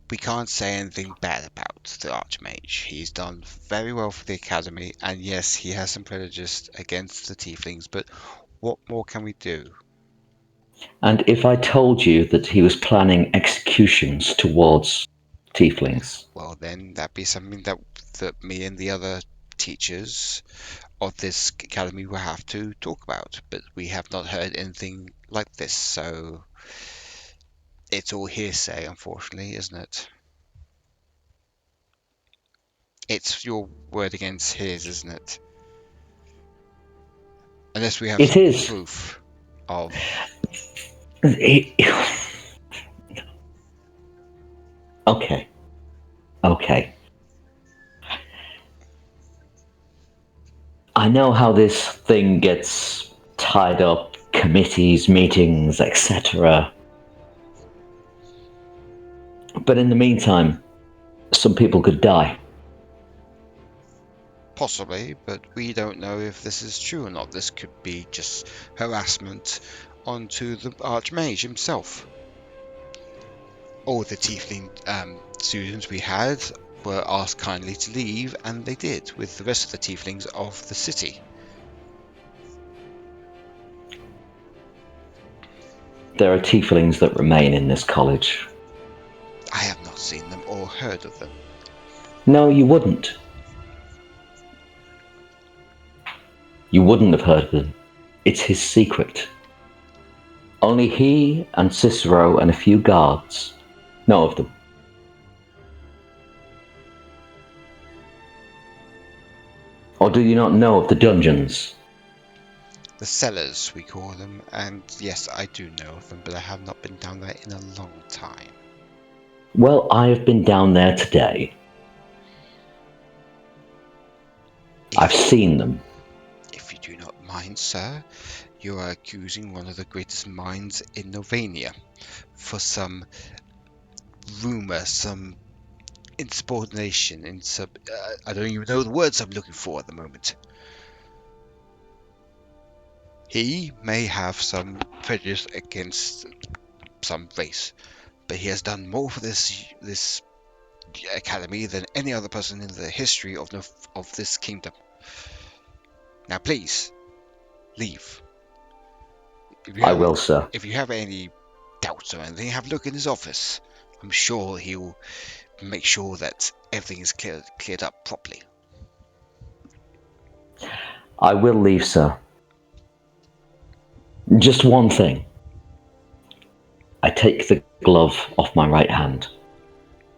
We can't say anything bad about the Archmage. He's done very well for the Academy, and yes, he has some prejudice against the Tieflings, but what more can we do? And if I told you that he was planning executions towards tieflings? Well, then that'd be something that me and the other teachers of this academy will have to talk about, but we have not heard anything like this, so it's all hearsay, unfortunately, isn't it? It's your word against his, isn't it? Unless we have It some is. proof of... Okay. Okay. I know how this thing gets tied up, committees, meetings, etc. But in the meantime, some people could die. Possibly, but we don't know if this is true or not. This could be just harassment onto the archmage himself. All the tiefling students we had were asked kindly to leave, and they did, with the rest of the tieflings of the city. There are tieflings that remain in this college. I have not seen them or heard of them. No, you wouldn't. You wouldn't have heard of them. It's his secret. Only he and Cicero and a few guards know of them. Or do you not know of the dungeons? The cellars, we call them, and yes, I do know of them, but I have not been down there in a long time. Well, I have been down there today. I've seen them. If you do not mind, sir, you are accusing one of the greatest minds in Novania for some rumour, some insubordination, I don't even know the words I'm looking for at the moment. He may have some prejudice against some race, but he has done more for this academy than any other person in the history of this kingdom. Now, please, leave. I will, sir. If you have any doubts or anything, have a look in his office. I'm sure he'll make sure that everything is cleared up properly. I will leave, sir. Just one thing. I take the glove off my right hand.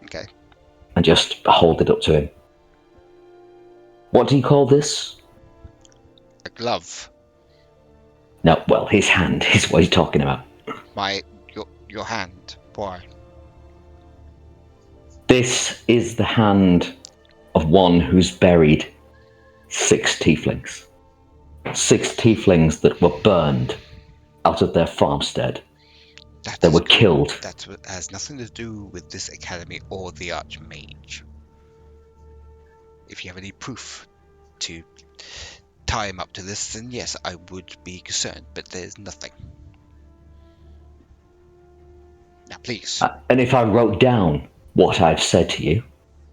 Okay. And just hold it up to him. What do you call this? A glove. No, well, his hand is what he's talking about. Your hand. Why? This is the hand of one who's buried 6 tieflings. 6 tieflings that were burned out of their farmstead. They were killed. That has nothing to do with this academy or the archmage. If you have any proof to tie him up to this, then yes, I would be concerned, but there's nothing. Now, please. And if I wrote down what I've said to you,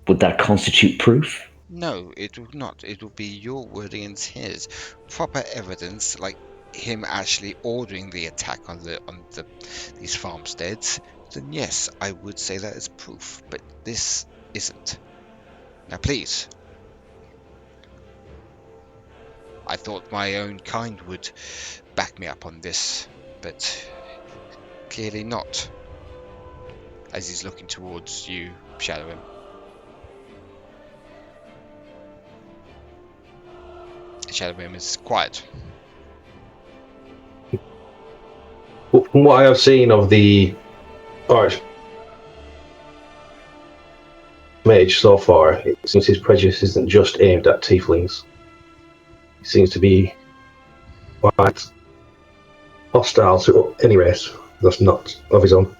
would that constitute proof? No, it would not. It would be your word against his. Proper evidence, like him actually ordering the attack on these farmsteads, then yes, I would say that is proof. But this isn't. Now, please. I thought my own kind would back me up on this, but clearly not. As he's looking towards you, Shadorim. Shadorim is quiet. From what I have seen of the archmage so far, it seems his prejudice isn't just aimed at tieflings. He seems to be quite hostile to any race that's not of his own.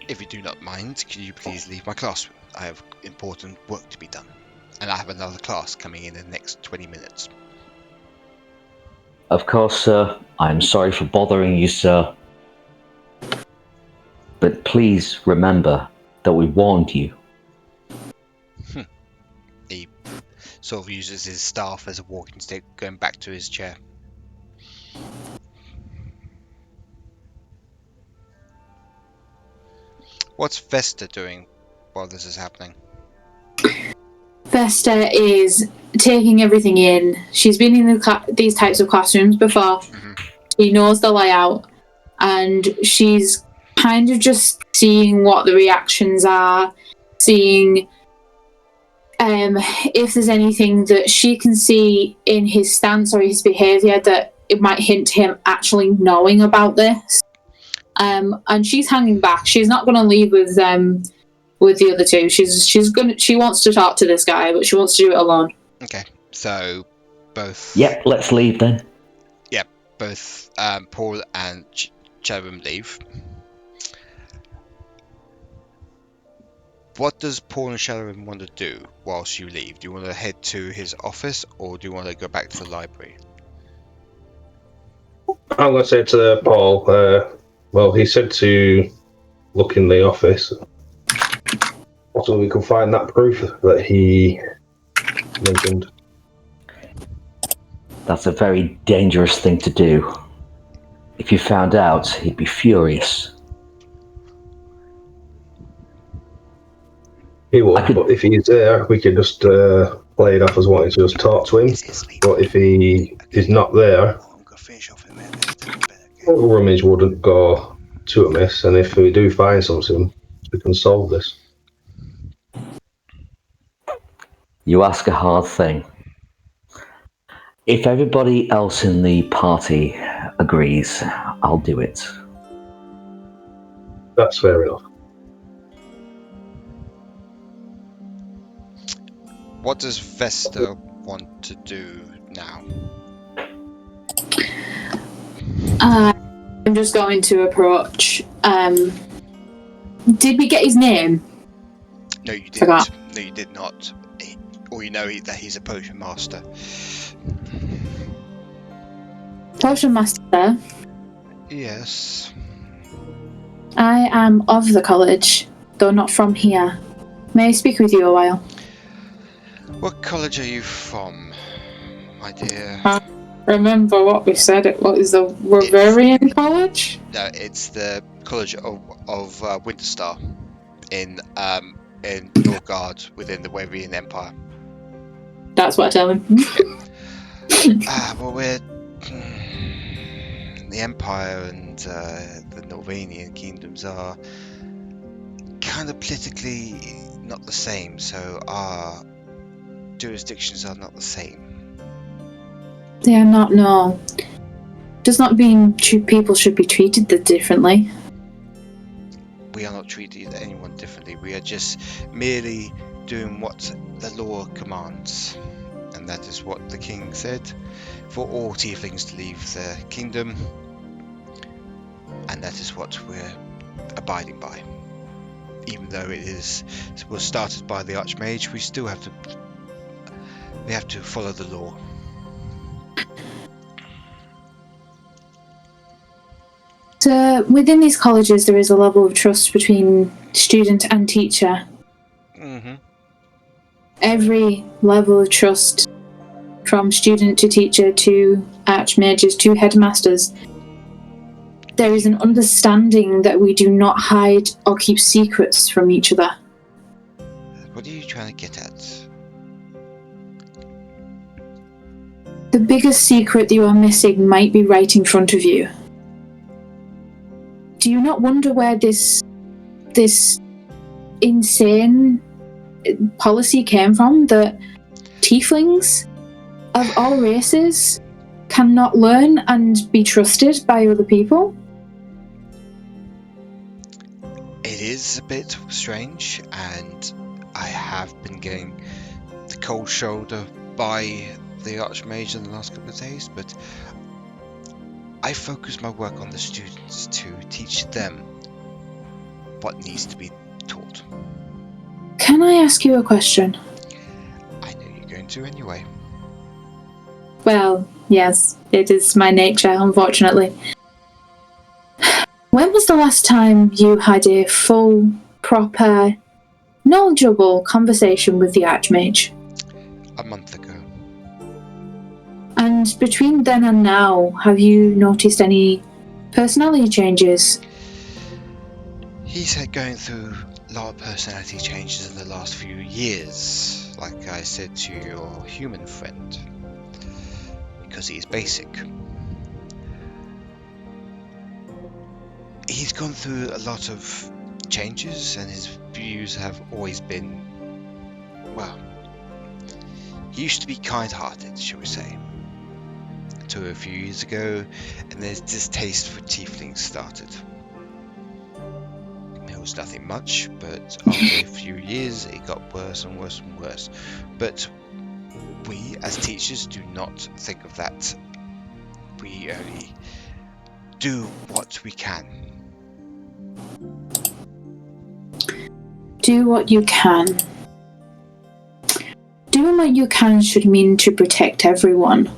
If you do not mind, can you please leave my classroom? I have important work to be done, and I have another class coming in the next 20 minutes. Of course, sir. I'm sorry for bothering you, sir. But please remember that we warned you. He sort of uses his staff as a walking stick, going back to his chair. What's Vesta doing while this is happening? Vesta is taking everything in. She's been in these types of classrooms before. Mm-hmm. She knows the layout, and she's kind of just seeing what the reactions are, seeing if there's anything that she can see in his stance or his behaviour that it might hint to him actually knowing about this. And she's hanging back. She's not going to leave with the other two. She wants to talk to this guy, but she wants to do it alone. Okay, so both. Yep, let's leave then. Yep, both Paul and Shadorim leave. What does Paul and Shadorim want to do whilst you leave? Do you want to head to his office, or do you want to go back to the library? I'm going to say to Paul, well, he said to look in the office. Also, we can find that proof that he mentioned. That's a very dangerous thing to do. If you found out, he'd be furious. He would, but if he's there, we could just play it off as wanting to just talk to him. But if he is not there, rummage wouldn't go too amiss, and if we do find something, we can solve this. You ask a hard thing. If everybody else in the party agrees, I'll do it. That's fair enough. What does Vesta want to do now? I'm just going to approach. Did we get his name? No, you didn't. No, you did not. Or you know that he's a potion master. Potion master. Yes. I am of the college, though not from here. May I speak with you a while? What college are you from, my dear? Remember what we said, it was the Bavarian College? No, it's the College of Winterstar in Norgard within the Waverian Empire. That's what I tell him. Well, we're the Empire and the Norvanian kingdoms are kind of politically not the same, so our jurisdictions are not the same. They are not, no. Does not mean people should be treated differently. We are not treating anyone differently. We are just merely doing what the law commands. And that is what the king said, for all tieflings to leave the kingdom. And that is what we're abiding by. Even though it was started by the archmage, we still have to follow the law. So within these colleges, there is a level of trust between student and teacher. Mm-hmm. Every level of trust, from student to teacher to archmages to headmasters, there is an understanding that we do not hide or keep secrets from each other. What are you trying to get at? The biggest secret that you are missing might be right in front of you. Do you not wonder where this insane policy came from, that tieflings of all races cannot learn and be trusted by other people? It is a bit strange, and I have been getting the cold shoulder by the archmage in the last couple of days, but I focus my work on the students to teach them what needs to be taught. Can I ask you a question? I know you're going to anyway. Well, yes, it is my nature, unfortunately. When was the last time you had a full, proper, knowledgeable conversation with the archmage? A month ago. And between then and now, have you noticed any personality changes? He's going through a lot of personality changes in the last few years, like I said to your human friend, because he's basic. He's gone through a lot of changes, and his views have always been, well, he used to be kind-hearted, shall we say, until a few years ago, and his distaste for tieflings started. It was nothing much, but after a few years it got worse and worse and worse. But we as teachers do not think of that. We only do what we can. Do what you can. Doing what you can should mean to protect everyone.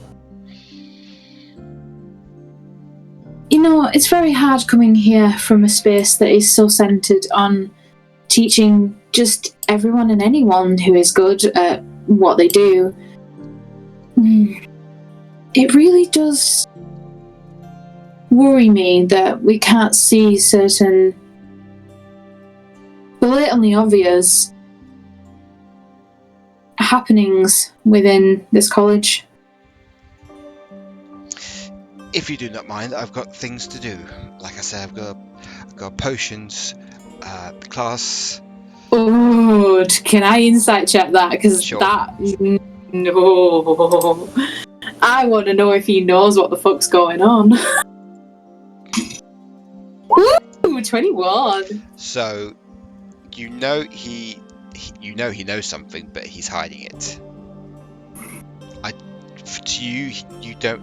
You know, it's very hard coming here from a space that is so centered on teaching just everyone and anyone who is good at what they do. It really does worry me that we can't see certain blatantly obvious happenings within this college. If you do not mind, I've got things to do. Like I said, I've got potions, class. Oh, can I insight check that? Because Sure. no. I want to know if he knows what the fuck's going on. Woo, 21. So, you know he knows something, but he's hiding it. To you, you don't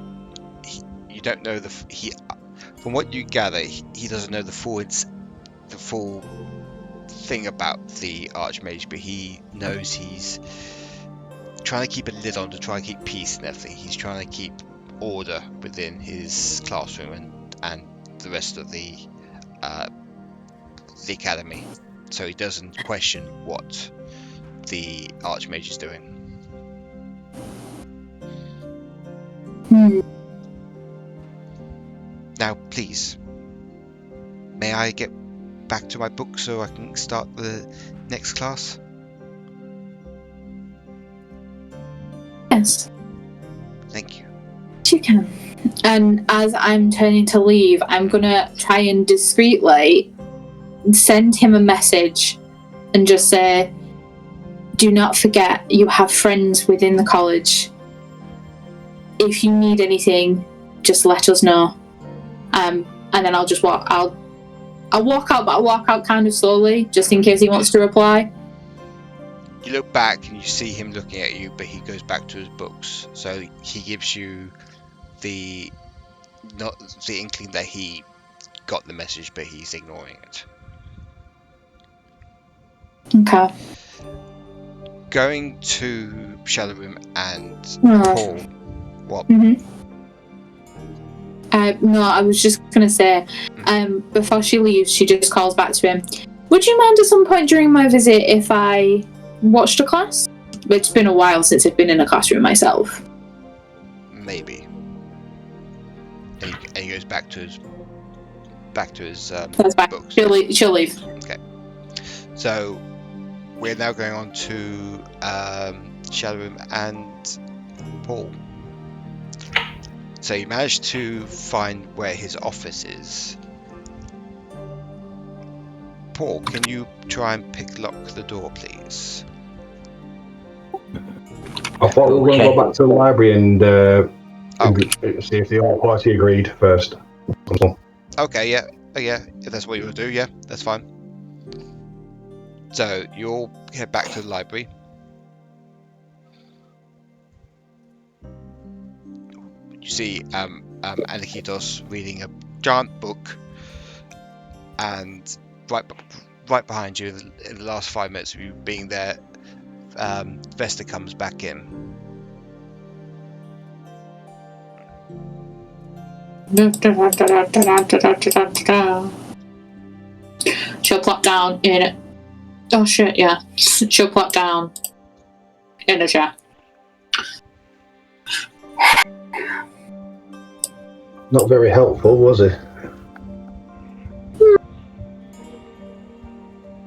know from what you gather, he doesn't know the full thing about the archmage, but he knows he's trying to keep a lid on to try and keep peace and everything. He's trying to keep order within his classroom and the rest of the academy, so he doesn't question what the archmage is doing. Now, please, may I get back to my book so I can start the next class? Yes. Thank you. You can. And as I'm turning to leave, I'm gonna try and discreetly send him a message and just say, do not forget you have friends within the college. If you need anything, just let us know. And then I'll just walk. I'll walk out, but I'll walk out kind of slowly, just in case he wants to reply. You look back and you see him looking at you, but he goes back to his books. So he gives you the inkling that he got the message, but he's ignoring it. Okay. Going to Shadorim and Paul. What? No, I was just gonna say, before she leaves, she just calls back to him. Would you mind at some point during my visit if I watched a class? It's been a while since I've been in a classroom myself. Maybe. And he goes back to his That's back. books. She'll leave. Okay. So we're now going on to Shadorim and Paul. So you managed to find where his office is. Paul, can you try and picklock the door, please? I thought we were going to go back to the library and see if the whole party agreed first. Okay, yeah, if that's what you want to do, yeah, that's fine. So you all head back to the library. You see Aniketos reading a giant book, and right behind you, in the last 5 minutes of you being there, Vesta comes back in. She'll plop down in it. Oh shit, yeah. She'll plop down in a chair. Not very helpful, was it?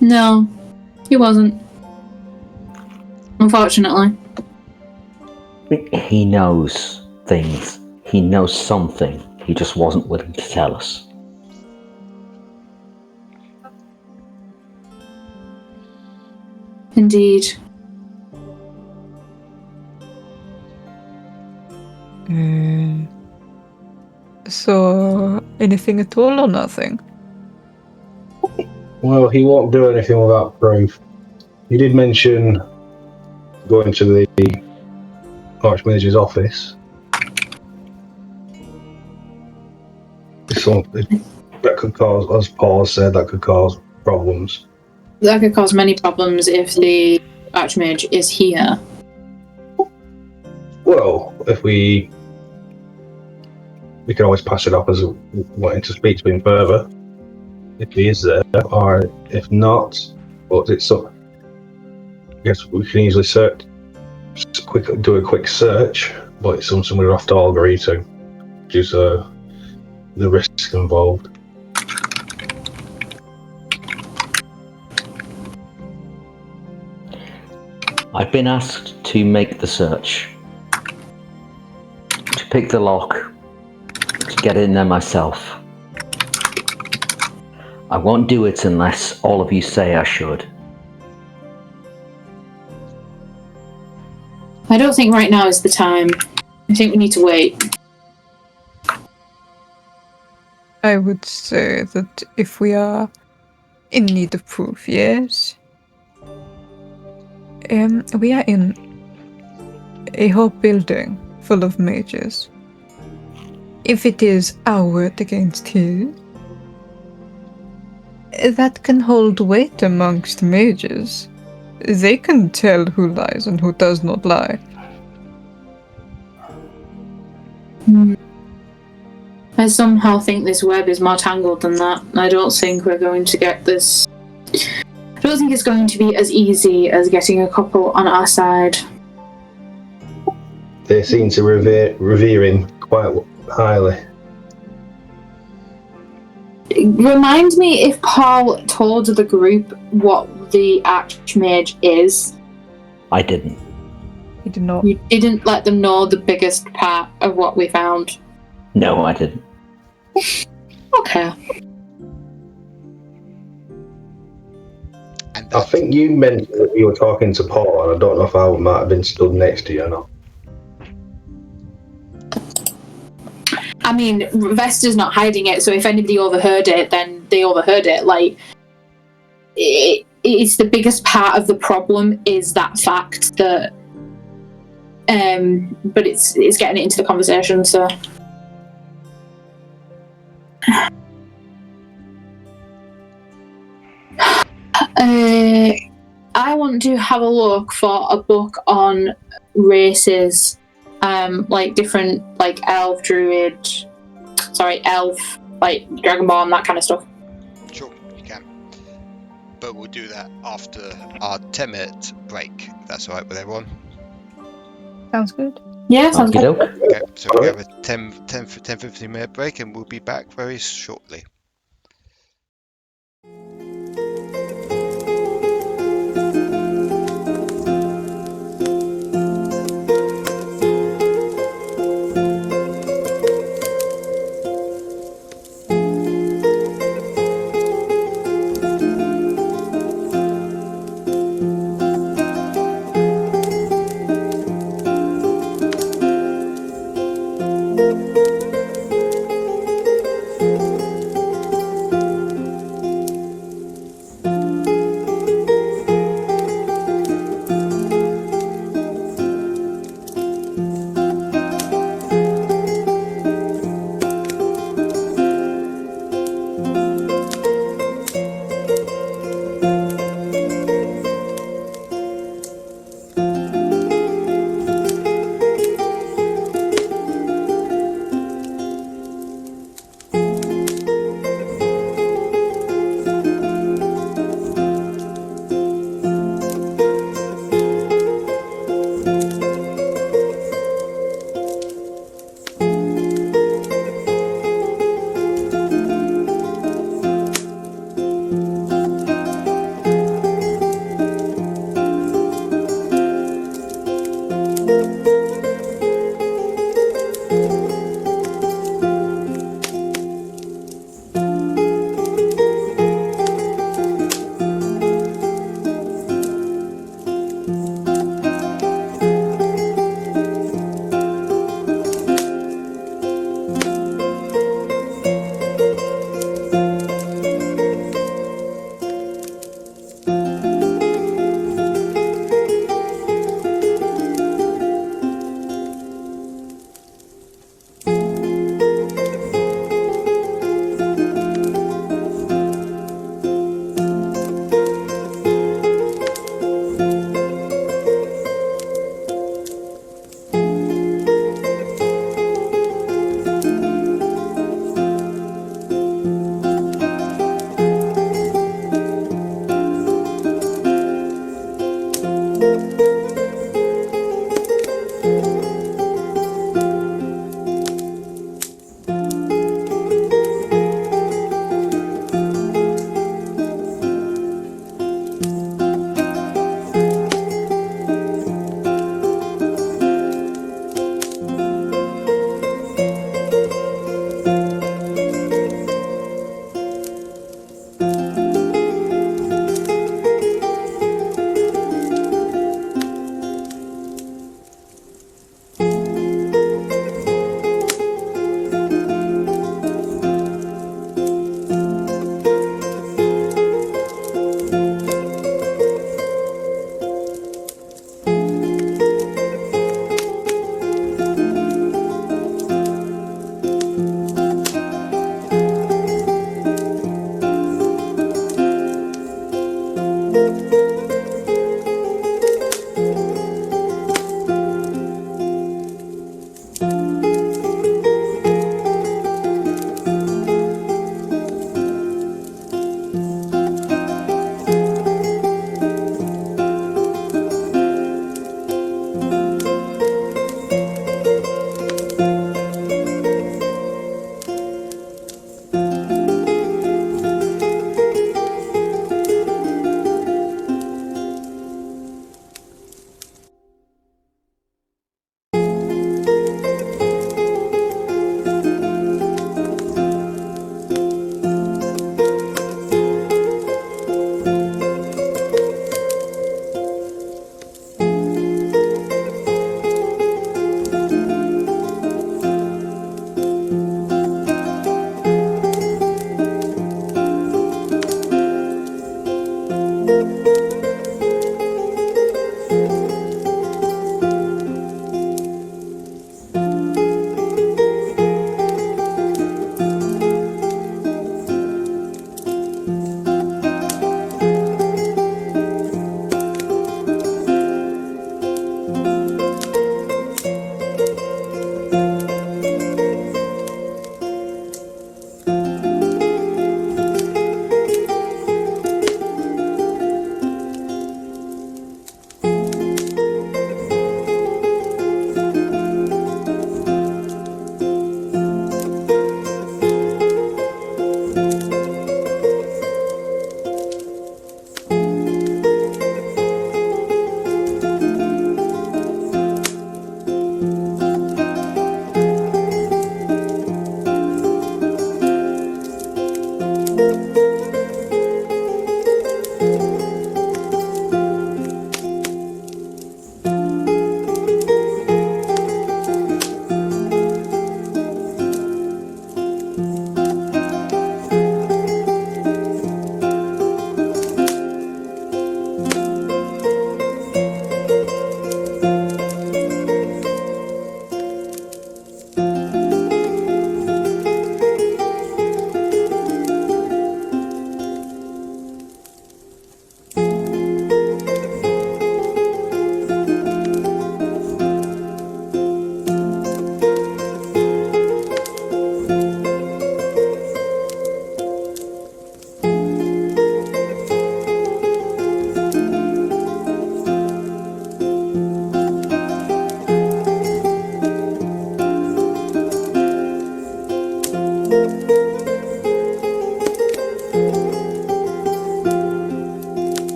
No, he wasn't. Unfortunately. He knows things. He knows something. He just wasn't willing to tell us. Indeed. So, anything at all or nothing? Well, he won't do anything without proof. He did mention going to the archmage's office. Something that could cause, as Paul said, that could cause problems. That could cause many problems if the archmage is here. Well, if we can always pass it off as wanting to speak to him further, if he is there, or if not, but it's up. I guess we can easily do a quick search, but it's something we'll have to all agree to, due to the risks involved. I've been asked to make the search, to pick the lock, to get in there myself. I won't do it unless all of you say I should. I don't think right now is the time. I think we need to wait. I would say that if we are in need of proof, yes. We are in a whole building full of mages. If it is our word against his, that can hold weight amongst mages. They can tell who lies and who does not lie. I somehow think this web is more tangled than that. I don't think we're going to get this. I don't think it's going to be as easy as getting a couple on our side. They seem to revere him quite highly. Remind me if Paul told the group what the archmage is. I didn't. He did not. You didn't let them know the biggest part of what we found. No, I didn't. Okay. And I think you meant that you were talking to Paul, and I don't know if I might have been stood next to you or not. I mean, Vesta's not hiding it, so if anybody overheard it, then they overheard it. Like, it's the biggest part of the problem is that fact that, but it's getting it into the conversation, so. I want to have a look for a book on races, like different, like elf, like Dragonborn, that kind of stuff. sure, you can. But we'll do that after our 10-minute break. If that's alright with everyone. Sounds good. Yeah, sounds good. Okey-doke. Okay, so we have a 10-15 minute break and we'll be back very shortly.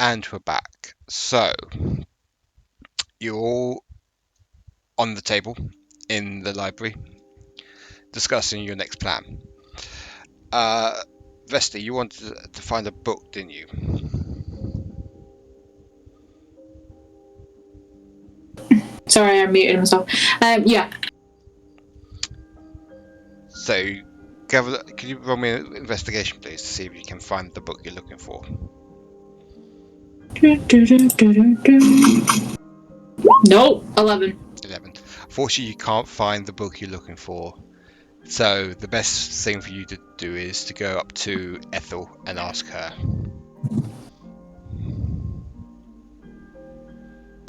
And we're back. So, you're all on the table in the library discussing your next plan. Vesta, you wanted to find a book, didn't you? Sorry, I muted myself. Yeah. So, could you roll me an investigation, please, to see if you can find the book you're looking for? Nope, 11. 11. Unfortunately, you can't find the book you're looking for. So, the best thing for you to do is to go up to Ethel and ask her.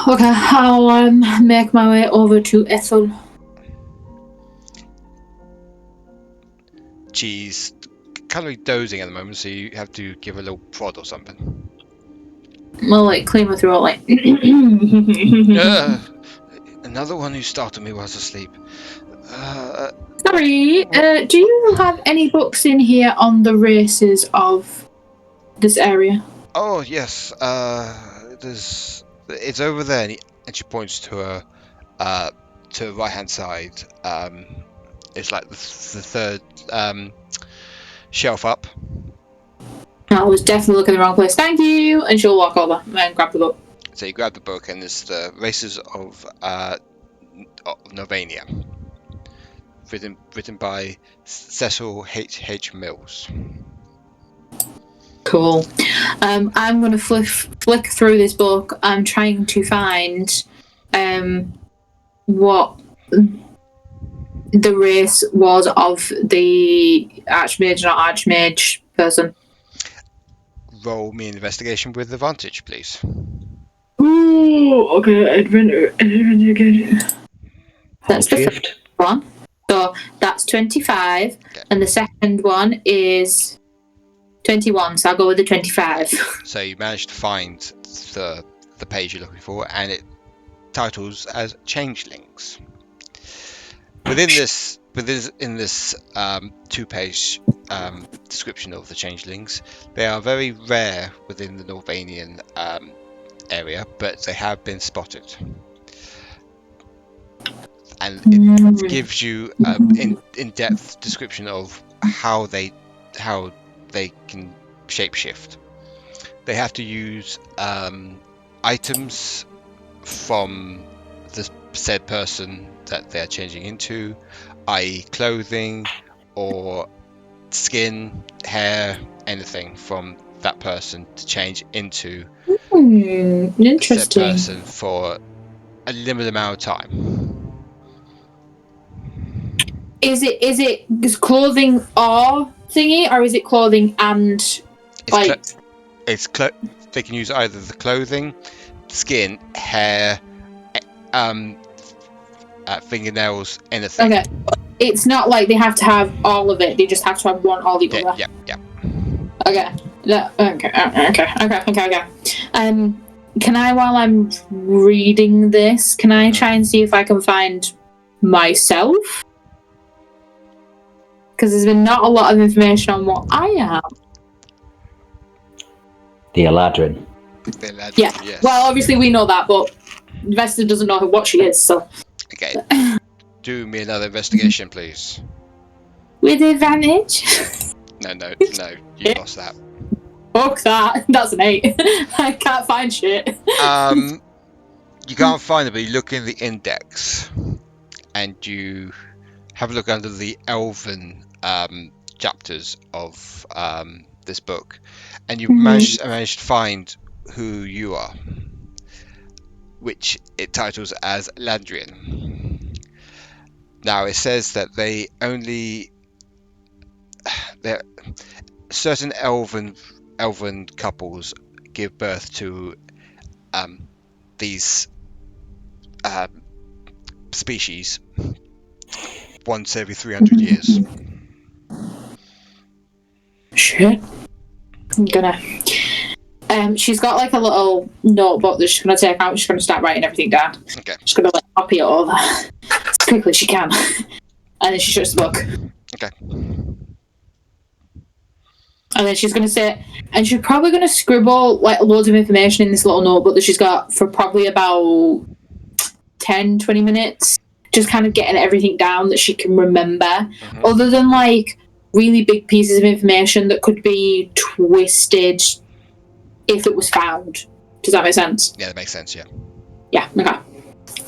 Okay, I'll make my way over to Ethel. She's kind of dozing at the moment, so you have to give her a little prod or something. Well, like, clean my throat, like... Another one who startled me while I was asleep. Sorry, do you have any books in here on the races of this area? Oh, yes. It's over there, and she points to her to the right-hand side. It's like the third shelf up. I was definitely looking in the wrong place. Thank you! And she'll walk over and grab the book. So you grab the book, and it's the Races of Novania, written by Cecil H. Mills. Cool. I'm going to flick through this book. I'm trying to find what the race was of the archmage, not archmage person. Roll me an investigation with advantage, please. Ooh, okay. Adventure. That's the Shift. first one. So that's 25, Okay. and the second one is 21. So I'll go with the 25. So you managed to find the page you're looking for, and it titles as Changelings. Within this 2-page description of the Changelings, they are very rare within the Norvanian area, but they have been spotted. And it gives you in-depth description of how they can shapeshift. They have to use items from the said person that they're changing into, i.e. clothing or skin, hair, anything from that person to change into said Interesting. person for a limited amount of time. Is it clothing or thingy, or is it clothing and like? They can use either the clothing, skin, hair, fingernails, anything. Okay, it's not like they have to have all of it. They just have to have one or the other. Yeah. Okay. Okay. Can I, while I'm reading this, can I try and see if I can find myself? Because there's been not a lot of information on what I am. The Eladrin. Yeah. Yes. Well, obviously we know that, but Vesta doesn't know what she is, so. Okay. do me another investigation, please. With advantage? No, you lost that. Fuck that. That's an 8. I can't find shit. You can't find it, but you look in the index, and you have a look under the Elven chapters of this book, and you've managed to find who you are, which it titles as Landrian. Now it says that certain elven couples give birth to these species once every 300 years. Shit. I'm gonna. She's got like a little notebook that she's gonna take out. She's gonna start writing everything down. Okay. She's gonna like copy it over as quickly as she can, and then she shuts the book. Okay. And then she's gonna say, and she's probably gonna scribble like loads of information in this little notebook that she's got for probably about 10-20 minutes, just kind of getting everything down that she can remember, other than like really big pieces of information that could be twisted if it was found. Does that make sense? Yeah, that makes sense, yeah. Yeah, okay.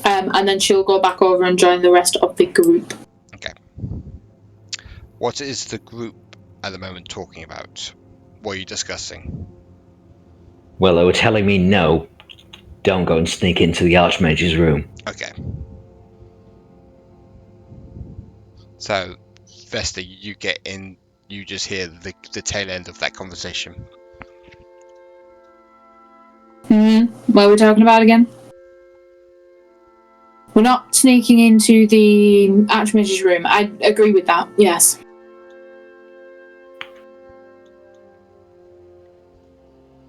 And then she'll go back over and join the rest of the group. Okay. What is the group at the moment talking about? What are you discussing? Well, they were telling me no, don't go and sneak into the archmage's room. Okay. So, Vesta, you get in, you just hear the tail end of that conversation. What are we talking about again? We're not sneaking into the archmage's room. I agree with that, yes.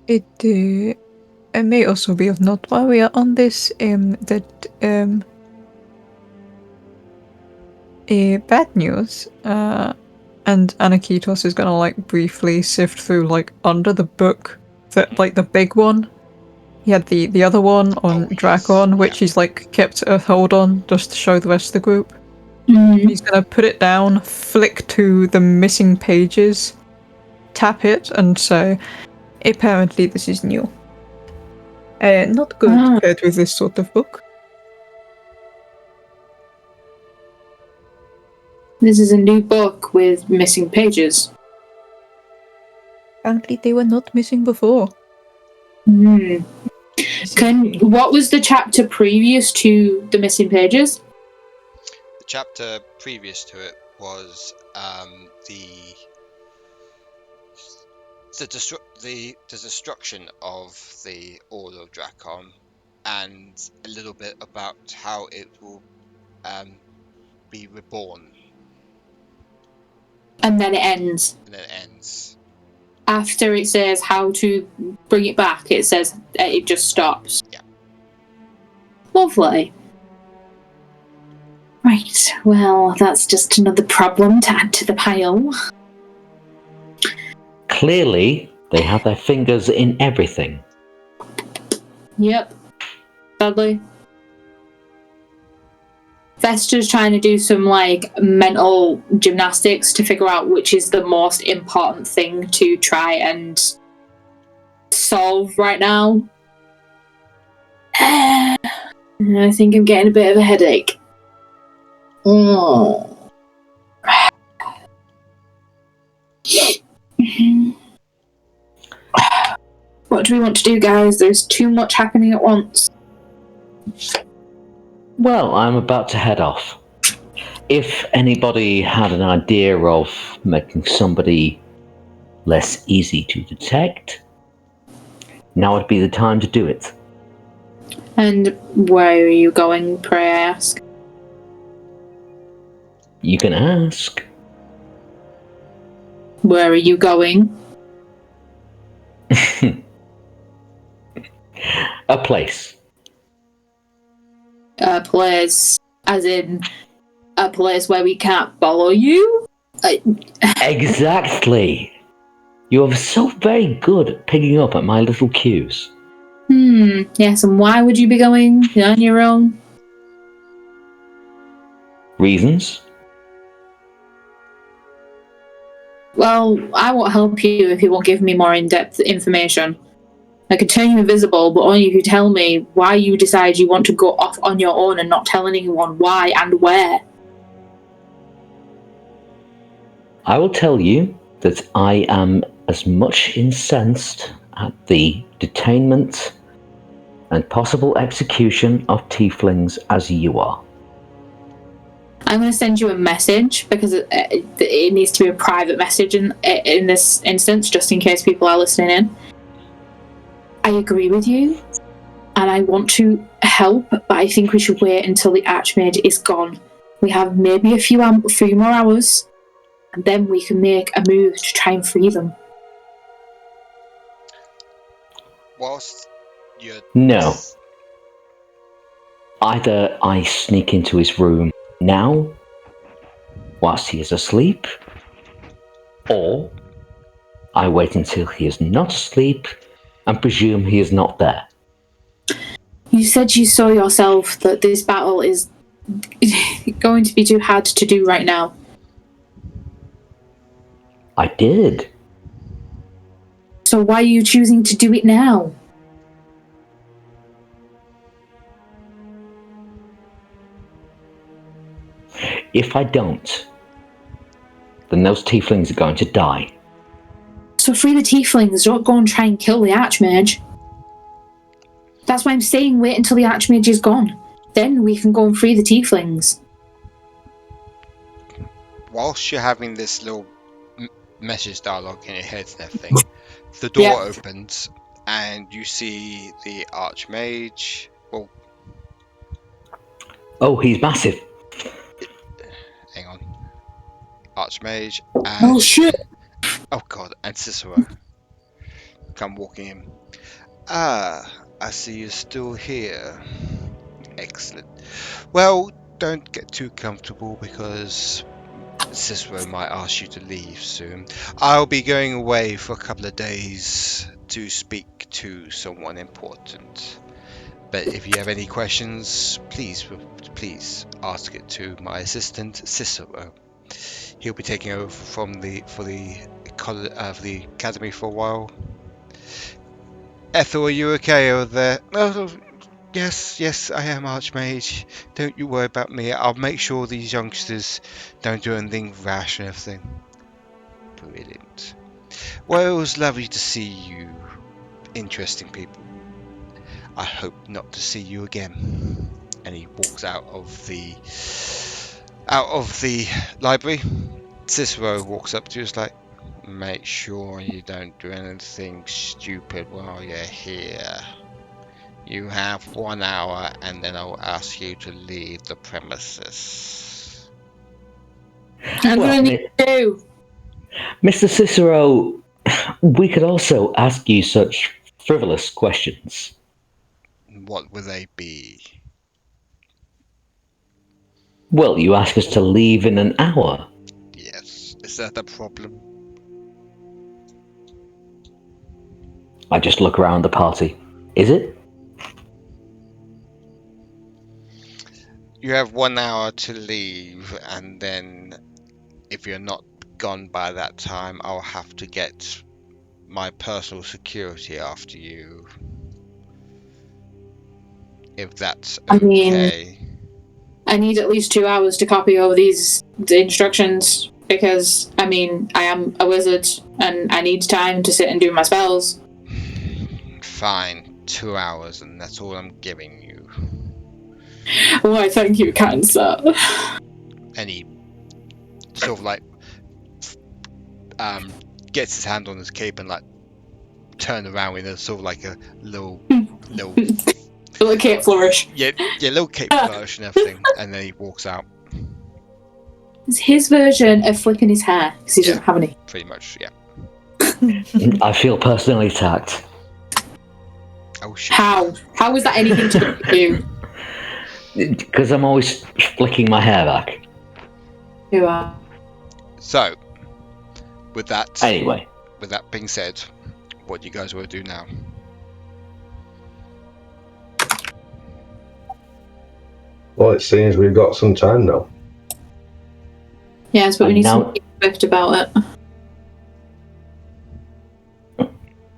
It may also be of note while we are on this, that bad news, and Aniketos is gonna like briefly sift through like under the book, that like the big one. He had the other one on Drakon, which he's like kept a hold on just to show the rest of the group. He's gonna put it down, flick to the missing pages, tap it, and say, apparently this is new. Not good compared with this sort of book. This is a new book with missing pages. Apparently they were not missing before. What was the chapter previous to the missing pages? The chapter previous to it was the destruction of the Order of Drakon, and a little bit about how it will be reborn. And then it ends. After it says how to bring it back, it says it just stops. Yeah. Lovely. Right, well, that's just another problem to add to the pile. Clearly, they have their fingers in everything. Yep. Sadly. Vesta's trying to do some like mental gymnastics to figure out which is the most important thing to try and solve right now. I think I'm getting a bit of a headache. What do we want to do, guys? There's too much happening at once. Well, I'm about to head off. If anybody had an idea of making somebody less easy to detect, now would be the time to do it. And where are you going, pray I ask? You can ask. Where are you going? A place. A place, as in a place where we can't follow you? Exactly. You are so very good at picking up at my little cues. Yes, and why would you be going on your own? Reasons? Well, I won't help you if you won't give me more in-depth information. I could turn you invisible, but only if you tell me why you decide you want to go off on your own and not tell anyone why and where. I will tell you that I am as much incensed at the detainment and possible execution of tieflings as you are. I'm going to send you a message because it needs to be a private message in this instance, just in case people are listening in. I agree with you, and I want to help, but I think we should wait until the archmage is gone. We have maybe a few more hours, and then we can make a move to try and free them. Whilst you're... No. Either I sneak into his room now, whilst he is asleep, or I wait until he is not asleep and presume he is not there. You said you saw yourself that this battle is going to be too hard to do right now. I did. So why are you choosing to do it now? If I don't, then those tieflings are going to die. So free the tieflings, don't go and try and kill the archmage. That's why I'm saying wait until the archmage is gone. Then we can go and free the tieflings. Whilst you're having this little message dialogue in your head and everything, the door opens and you see the archmage. Well, oh, he's massive. Hang on. Archmage and... Oh shit! Oh god, and Cicero come walking in. Ah, I see you're still here. Excellent. Well, don't get too comfortable because Cicero might ask you to leave soon. I'll be going away for a couple of days to speak to someone important. But if you have any questions, please ask it to my assistant Cicero. He'll be taking over for the academy for a while. Ethel, are you okay over there? Oh, yes, I am, Archmage. Don't you worry about me. I'll make sure these youngsters don't do anything rash and everything. Brilliant. Well, it was lovely to see you, interesting people. I hope not to see you again. And he walks out of the library. Cicero walks up to you, is like, make sure you don't do anything stupid while you're here. You have 1 hour and then I'll ask you to leave the premises. I'm gonna need to. Mr. Cicero, we could also ask you such frivolous questions. What will they be? Well, you ask us to leave in an hour. Yes. Is that a problem? I just look around the party. Is it? You have 1 hour to leave, and then if you're not gone by that time, I'll have to get my personal security after you. If that's okay. I mean, I need at least 2 hours to copy over the instructions because, I mean, I am a wizard and I need time to sit and do my spells. Fine, 2 hours, and that's all I'm giving you. Why, thank you, kind sir. And he sort of like gets his hand on his cape and like turn around with a sort of like a little Little cape flourish. Yeah, little cape flourish and everything, and then he walks out. It's his version of flipping his hair because he doesn't have any. Pretty much, yeah. I feel personally attacked. Oh shit. How? How is that anything to do with you? Because I'm always flicking my hair back. You are. So, with that being said, what do you guys want to do now? Well, it seems we've got some time now. Yes, but we And need now- to be swift about it.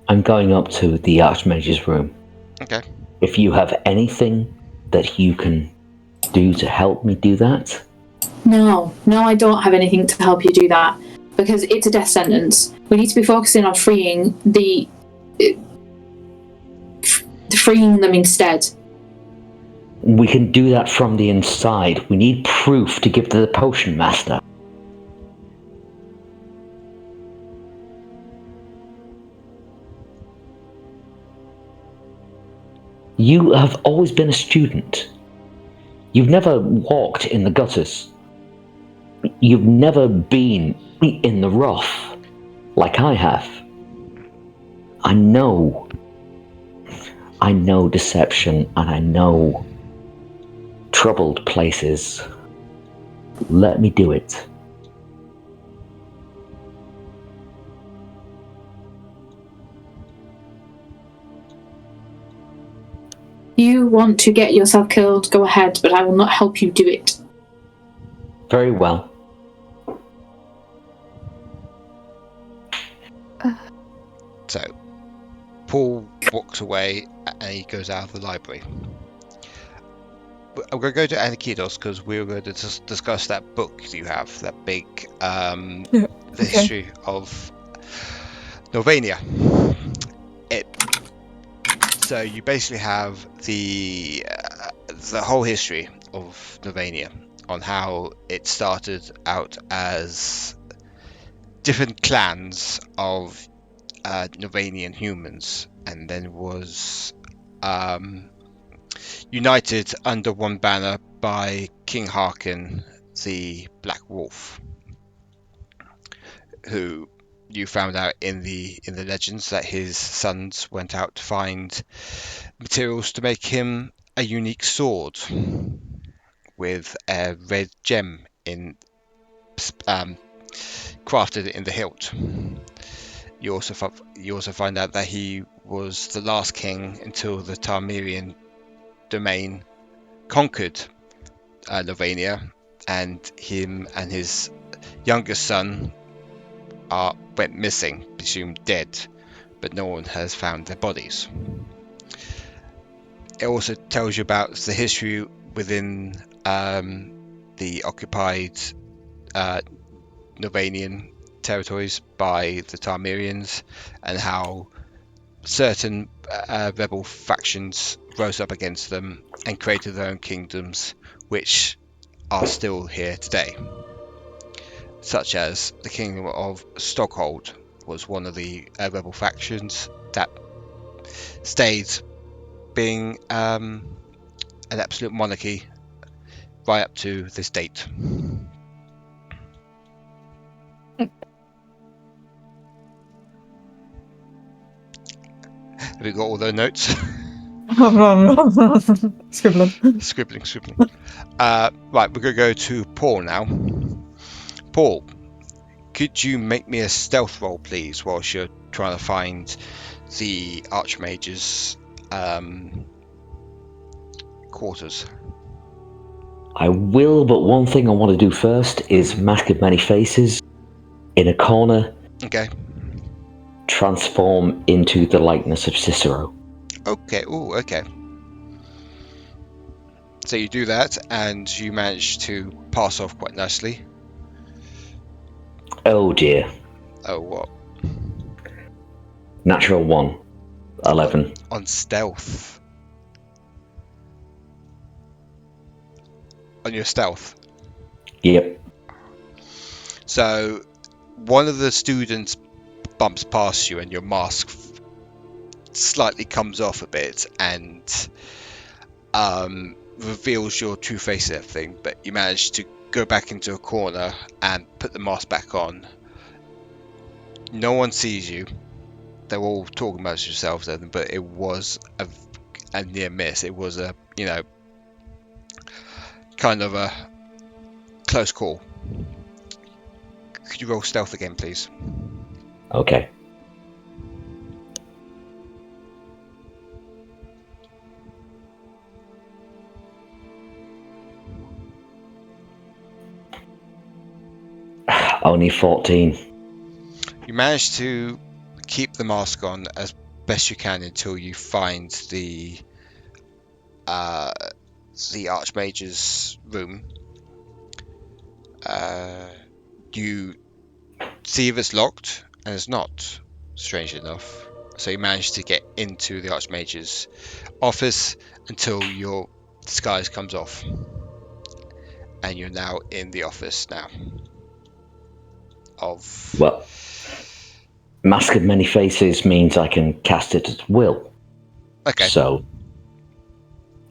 I'm going up to the Archmage's room. Okay. If you have anything that you can do to help me do that, No, I don't have anything to help you do that because it's a death sentence. We need to be focusing on freeing freeing them instead. we can do that from the inside. We need proof to give to the potion master. You have always been a student. You've never walked in the gutters. You've never been in the rough like I have. I know deception and I know troubled places. Let me do it. You want to get yourself killed, go ahead, but I will not help you do it. Very well. So, Paul walks away and he goes out of the library. I'm going to go to Aniketos because we were going to discuss that book you have, that big, the history of Norvania. So you basically have the whole history of Norvania on how it started out as different clans of Norvanian humans, and then was united under one banner by King Harkin, the Black Wolf, who you found out in the legends that his sons went out to find materials to make him a unique sword with a red gem in crafted in the hilt. You also find out that he was the last king until the Tarmirian domain conquered Norvania, and him and his youngest son went missing, presumed dead, but no one has found their bodies. It also tells you about the history within the occupied Norvanian territories by the Tarmirians, and how certain rebel factions rose up against them and created their own kingdoms, which are still here today, such as the kingdom of Stockhold was one of the rebel factions that stayed being an absolute monarchy right up to this date. Have you got all those notes? Scribbling. Right, we're going to go to Paul now. Paul, could you make me a stealth roll, please, whilst you're trying to find the archmage's quarters? I will, but one thing I want to do first is Mask of Many Faces in a corner. Okay. Transform into the likeness of Cicero. Okay. Oh, okay. So you do that, and you manage to pass off quite nicely. Oh dear. Oh, what? Natural 1. 11. On stealth. On your stealth. Yep. So one of the students bumps past you and your mask slightly comes off a bit and reveals your true face and everything, but you manage to go back into a corner and put the mask back on. No one sees you. They're all talking about yourselves, but it was a near miss. It was a, kind of a close call. Could you roll stealth again, please? Okay. Only 14. You manage to keep the mask on as best you can until you find the archmage's room. You see if it's locked, and it's not, strangely enough. So you manage to get into the archmage's office until your disguise comes off, and you're now in the office now. Well, Mask of Many Faces means I can cast it at will. Okay. So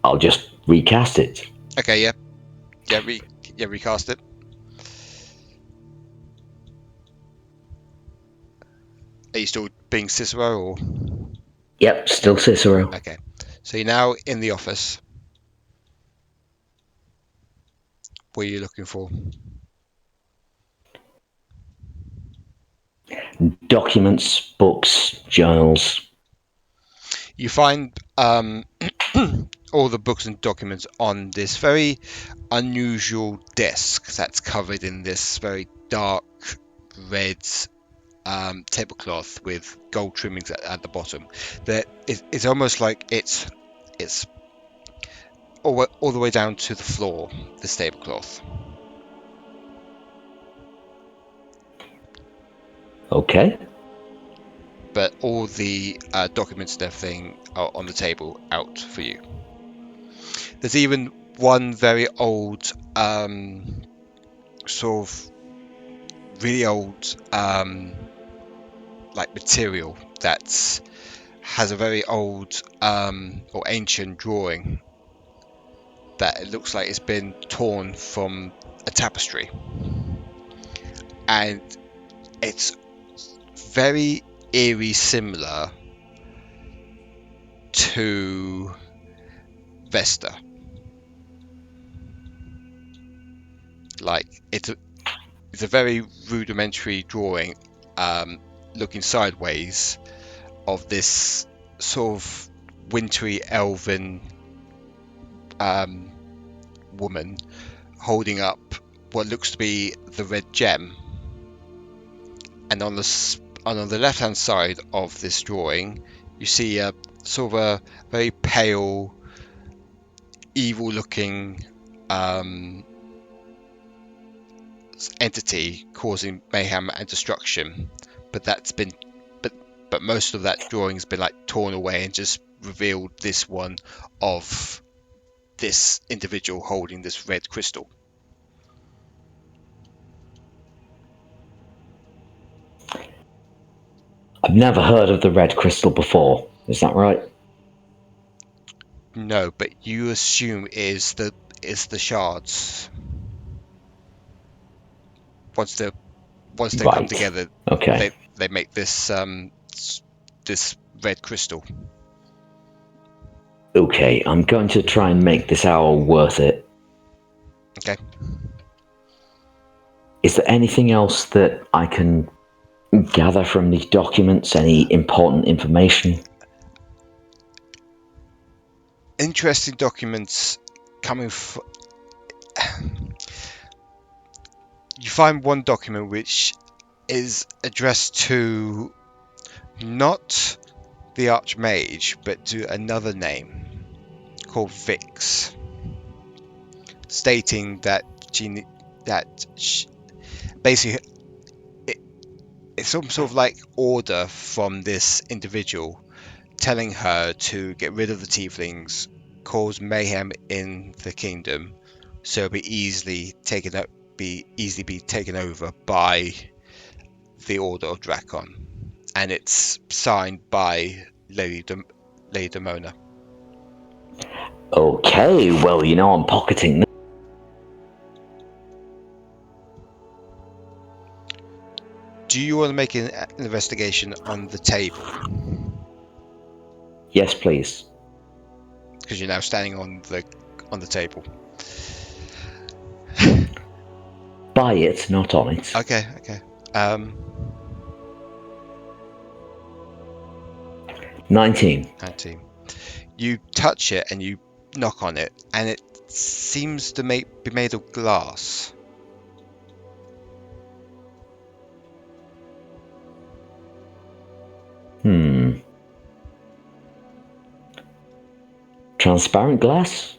I'll just recast it. Okay, yeah. Recast it. Are you still being Cicero, or? Yep, still Cicero. Okay. So you're now in the office. What are you looking for? Documents, books, journals. You find all the books and documents on this very unusual desk that's covered in this very dark red tablecloth with gold trimmings at the bottom. It's almost like it's all the way down to the floor, this tablecloth. Okay. But all the documents and everything are on the table out for you. There's even one very old, sort of really old, like material that has a very old or ancient drawing that it looks like it's been torn from a tapestry, and it's very eerie similar to Vesta. Like it's a very rudimentary drawing, looking sideways, of this sort of wintry elven woman holding up what looks to be the red gem, and on the left hand side of this drawing you see a sort of a very pale, evil looking entity causing mayhem and destruction, but most of that drawing has been like torn away and just revealed this one of this individual holding this red crystal. I've never heard of the red crystal before. Is that right? No, but you assume is the shards. Once they Right. come together, Okay. they make this this red crystal. Okay, I'm going to try and make this hour worth it. Okay. Is there anything else that I can gather from these documents? Any important information? Interesting documents coming from. You find one document which is addressed to not the archmage, but to another name called Vix, stating that basically it's some sort of like order from this individual telling her to get rid of the tieflings, cause mayhem in the kingdom, so it'll be easily taken over by the Order of Drakon, and it's signed by Lady Demona. Okay, well, I'm pocketing this. Do you want to make an investigation on the table? Yes, please. Because you're now standing on the table. By it, not on it. Okay. 19. 19. You touch it and you knock on it, and it seems to be made of glass. transparent glass?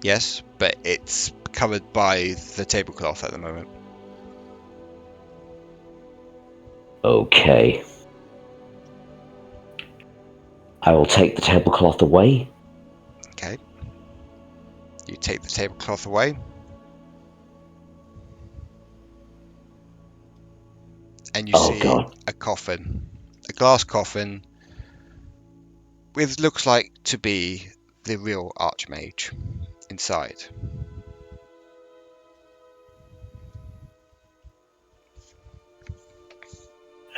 Yes, but it's covered by the tablecloth at the moment. Okay. I will take the tablecloth away. Okay. You take the tablecloth away. And you see God. a coffin. A glass coffin with looks like to be the real archmage inside.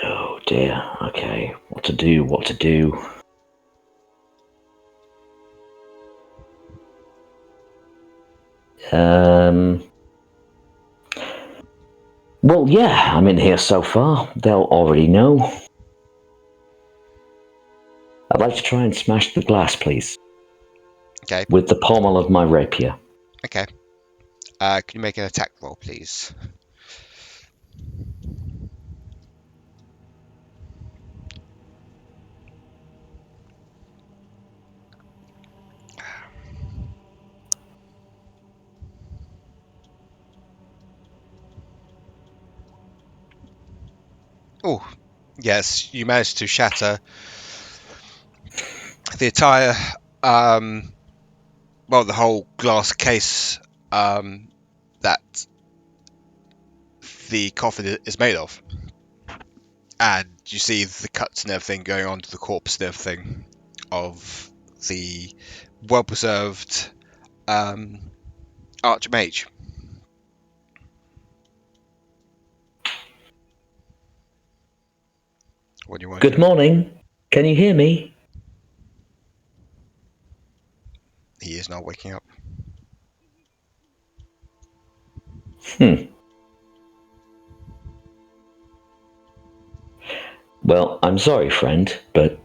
Oh dear. Okay. What to do? What to do? Well, yeah, I'm in here so far. They'll already know. I'd like to try and smash the glass, please. Okay. With the pommel of my rapier. Okay. Can you make an attack roll, please? Oh, yes, you managed to shatter the entire, the whole glass case that the coffin is made of. And you see the cuts and everything going onto the corpse and everything of the well-preserved archmage. What do you want to Good do? morning. Can you hear me? He is not waking up. Well, I'm sorry, friend, but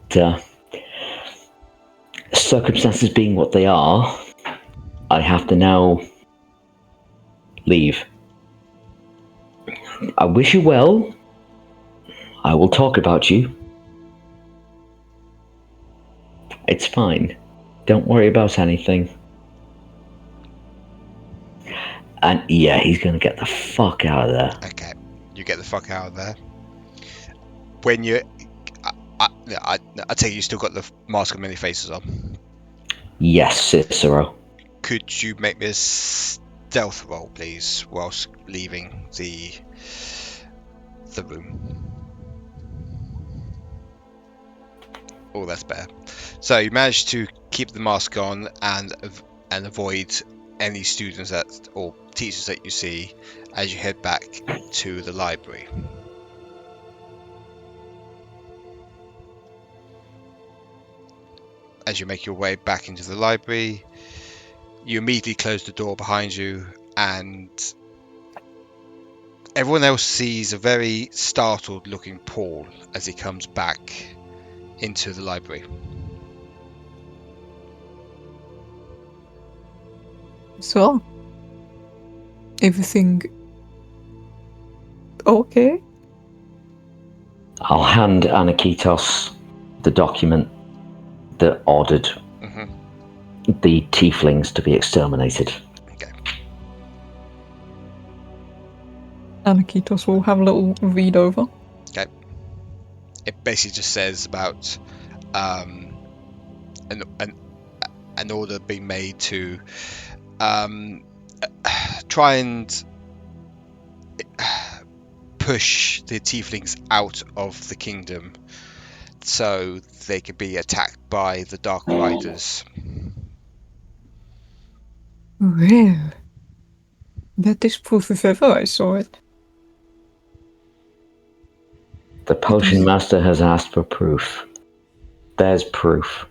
circumstances being what they are, I have to now leave. I wish you well. I will talk about you. It's fine. Don't worry about anything. And yeah, he's gonna get the fuck out of there. Okay, you get the fuck out of there. When you... I take it you still got the mask of many faces on. Yes, Cicero. Could you make me a stealth roll, please, whilst leaving the room? Oh, that's better. So you managed to keep the mask on and avoid any students or teachers that you see as you head back to the library. As you make your way back into the library, you immediately close the door behind you, and everyone else sees a very startled looking Paul as he comes back into the library. So, everything okay? I'll hand Aniketos the document that ordered the tieflings to be exterminated. Okay. Aniketos will have a little read over. Okay. It basically just says about an order being made to try and push the tieflings out of the kingdom so they could be attacked by the Dark Riders. Well, that is proof if ever I saw it. The potion master has asked for proof. There's proof.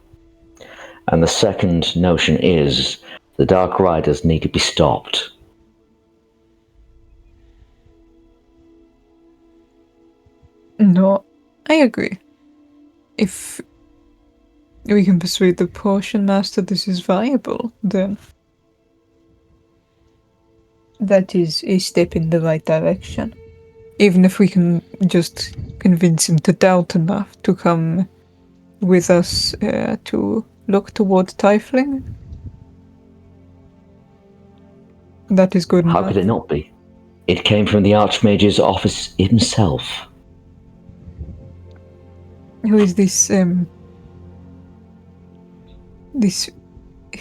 And the second notion is the Dark Riders need to be stopped. No, I agree. If we can persuade the potion master this is viable, then that is a step in the right direction. Even if we can just convince him to doubt enough to come with us to look toward Tiefling, That is good How enough. could it not be? It came from the Archmage's office himself. Who is this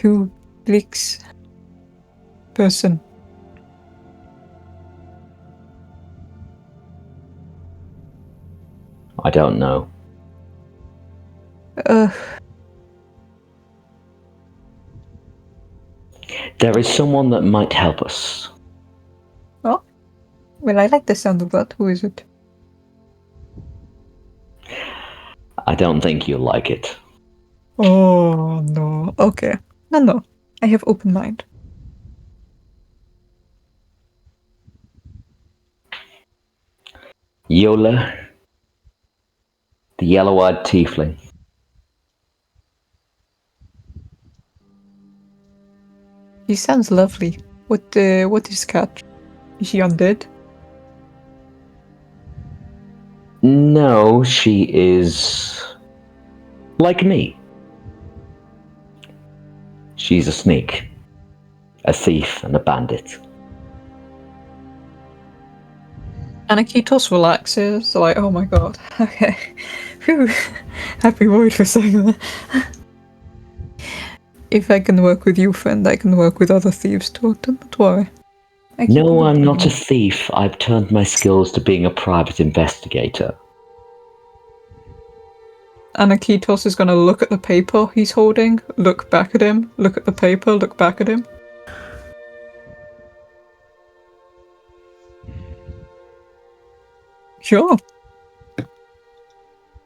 who leaks person? I don't know. There is someone that might help us. Oh, well, I like the sound of that. Who is it? I don't think you'll like it. Oh, no. Okay. No. I have open mind. Yola, the yellow-eyed tiefling. She sounds lovely. What is catch? Is she undead? No, she is like me. She's a sneak, a thief, and a bandit. Aniketos relaxes, like, oh my god. Okay. Phew. Happy word for saying that. If I can work with you, friend, I can work with other thieves too. Don't worry. No, I'm not a thief. I've turned my skills to being a private investigator. Aniketos is gonna look at the paper he's holding, look back at him, look at the paper, look back at him. Sure.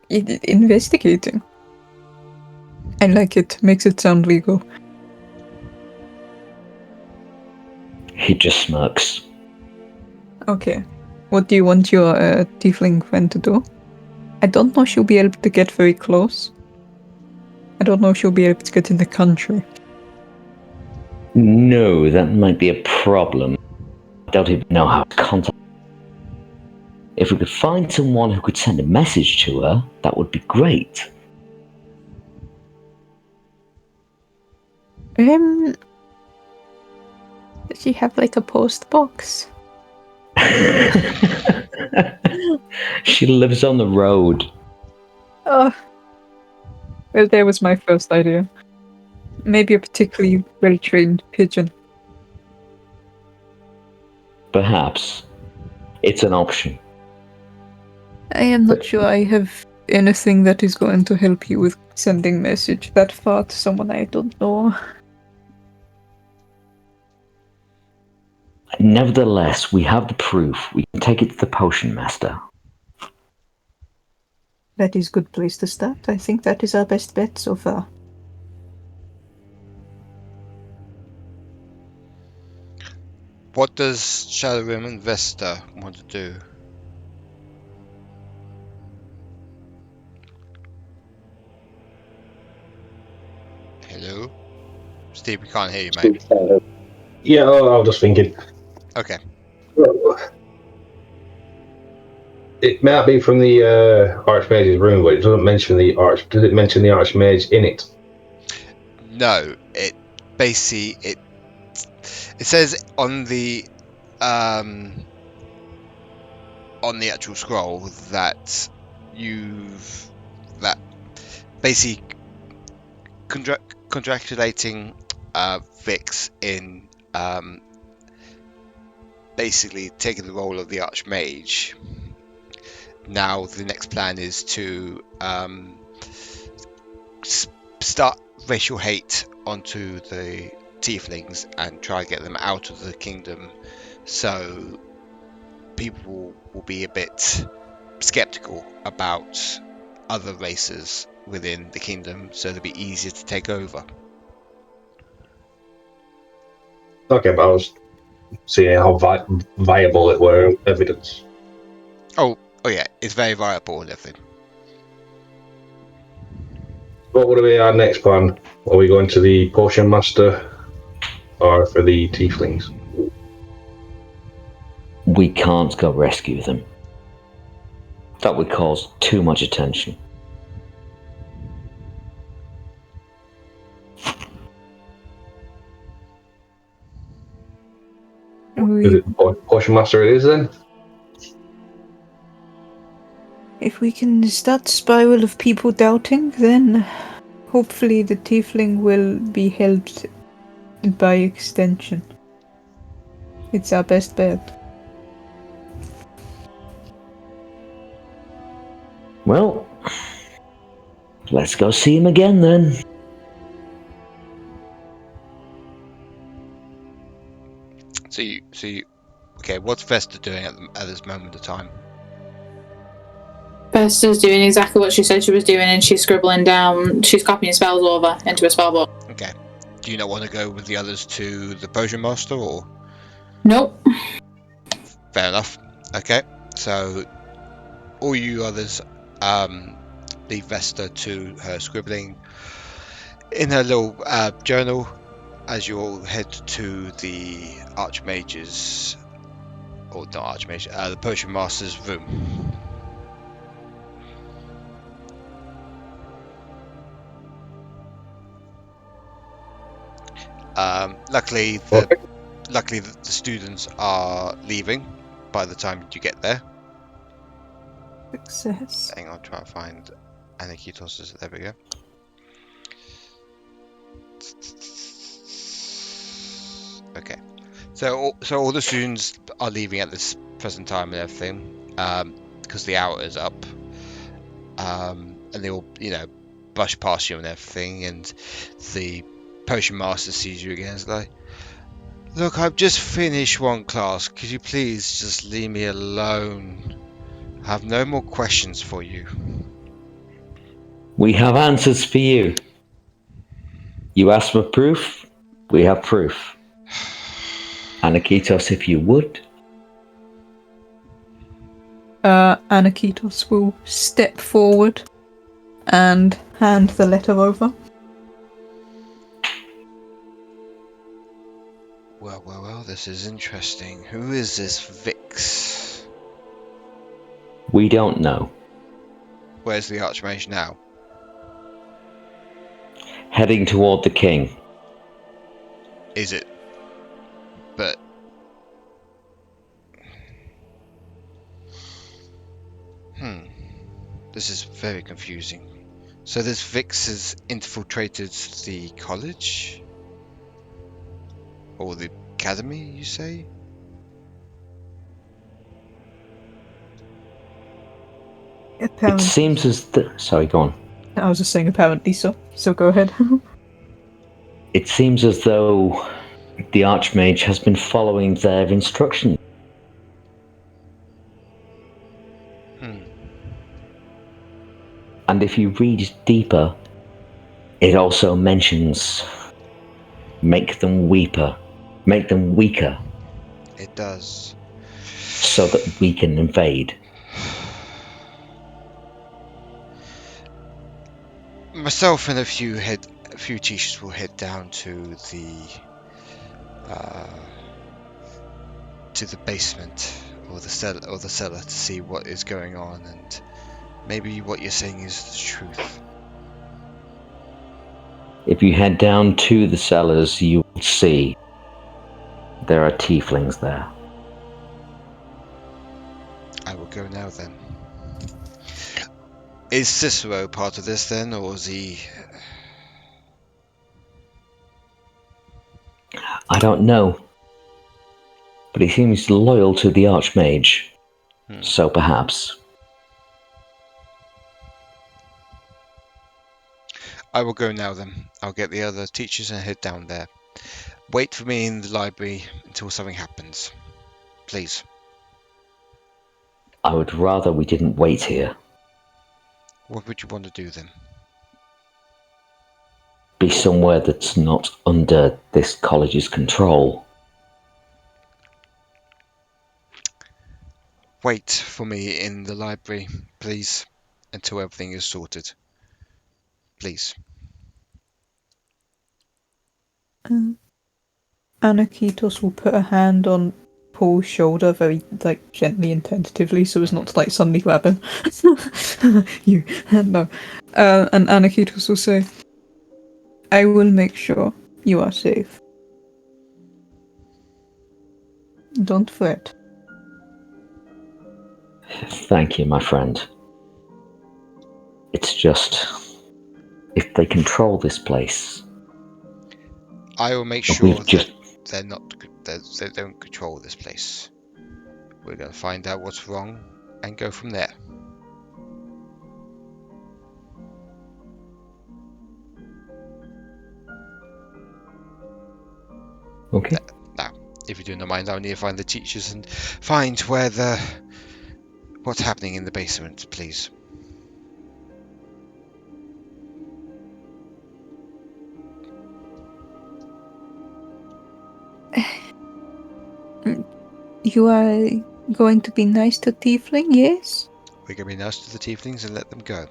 Investigating. I like it. Makes it sound legal. He just smirks. Okay. What do you want your tiefling friend to do? I don't know if she'll be able to get very close. I don't know if she'll be able to get in the country. No, that might be a problem. I don't even know how to contact her. If we could find someone who could send a message to her, that would be great. Does she have like a post box? She lives on the road. Oh. Well, there was my first idea. Maybe a particularly well-trained pigeon. Perhaps. It's an option. I am not sure I have anything that is going to help you with sending message that far to someone I don't know. Nevertheless, we have the proof. We can take it to the potion master. That is a good place to start. I think that is our best bet so far. What does Shadorim and Vesta want to do? Hello? Steve, we can't hear you, mate. Yeah, I was just thinking. Okay. It might be from the Archmage's room, but it doesn't mention the Arch. Does it mention the Archmage in it? No, it basically it says on the actual scroll that basically congratulating Vix in basically taking the role of the Archmage. Now the next plan is to start racial hate onto the tieflings and try to get them out of the kingdom, so people will be a bit skeptical about other races within the kingdom, so they'll be easier to take over. Okay, but I was seeing how viable it were evidence. Oh yeah, it's very viable and everything. What would be our next plan? Are we going to the potion master or for the tieflings? We can't go rescue them. That would cause too much attention. Potion Master it is then. If we can start spiral of people doubting, then hopefully the tiefling will be helped by extension. It's our best bet. Well, let's go see him again then. So you, okay, what's Vesta doing at this moment of time? Vesta's doing exactly what she said she was doing, and she's scribbling down. She's copying spells over into a spellbook. Okay. Do you not want to go with the others to the Potion Master, or? Nope. Fair enough. Okay. So, all you others leave Vesta to her scribbling in her little journal as you all head to the archmage's, or not archmage, the Potion Master's room. Luckily, the students are leaving by the time you get there. Success. Hang on, try to find Aniketos. There we go. Okay, so all the students are leaving at this present time and everything, because the hour is up, and they all, brush past you and everything, and the Potion Master sees you again. It's like, look, I've just finished one class. Could you please just leave me alone? I have no more questions for you. We have answers for you. You asked for proof, we have proof. Aniketos, if you would. Aniketos will step forward and hand the letter over. Well, this is interesting. Who is this Vix? We don't know. Where's the Archmage now? Heading toward the king. Is it? But... This is very confusing. So this Vix has infiltrated the college? Or the academy, you say? It seems as sorry, go on. I was just saying apparently so. So go ahead. It seems as though the Archmage has been following their instructions. And if you read deeper, it also mentions make them weaker. Make them weaker. It does. So that we can invade. Myself and a few teachers will head down to the basement or the cellar to see what is going on, and maybe what you're saying is the truth. If you head down to the cellars, you will see there are tieflings there. I will go now then. Is Cicero part of this then, or is he... I don't know. But he seems loyal to the Archmage. So perhaps. I will go now then. I'll get the other teachers and head down there. Wait for me in the library until something happens. Please. I would rather we didn't wait here. What would you want to do then? Be somewhere that's not under this college's control. Wait for me in the library, please, until everything is sorted. Please. Aniketos will put a hand on Paul's shoulder very, gently and tentatively, so as not to, suddenly grab him. You, no. And Aniketos will say, I will make sure you are safe. Don't fret. Thank you, my friend. It's just, if they control this place, I will make and sure we've just that they don't control this place. We're going to find out what's wrong and go from there. okay. Now, if you do not mind, I'll need to find the teachers and find what's happening in the basement, please. You are going to be nice to Tiefling, yes? We're going to be nice to the tieflings and let them go.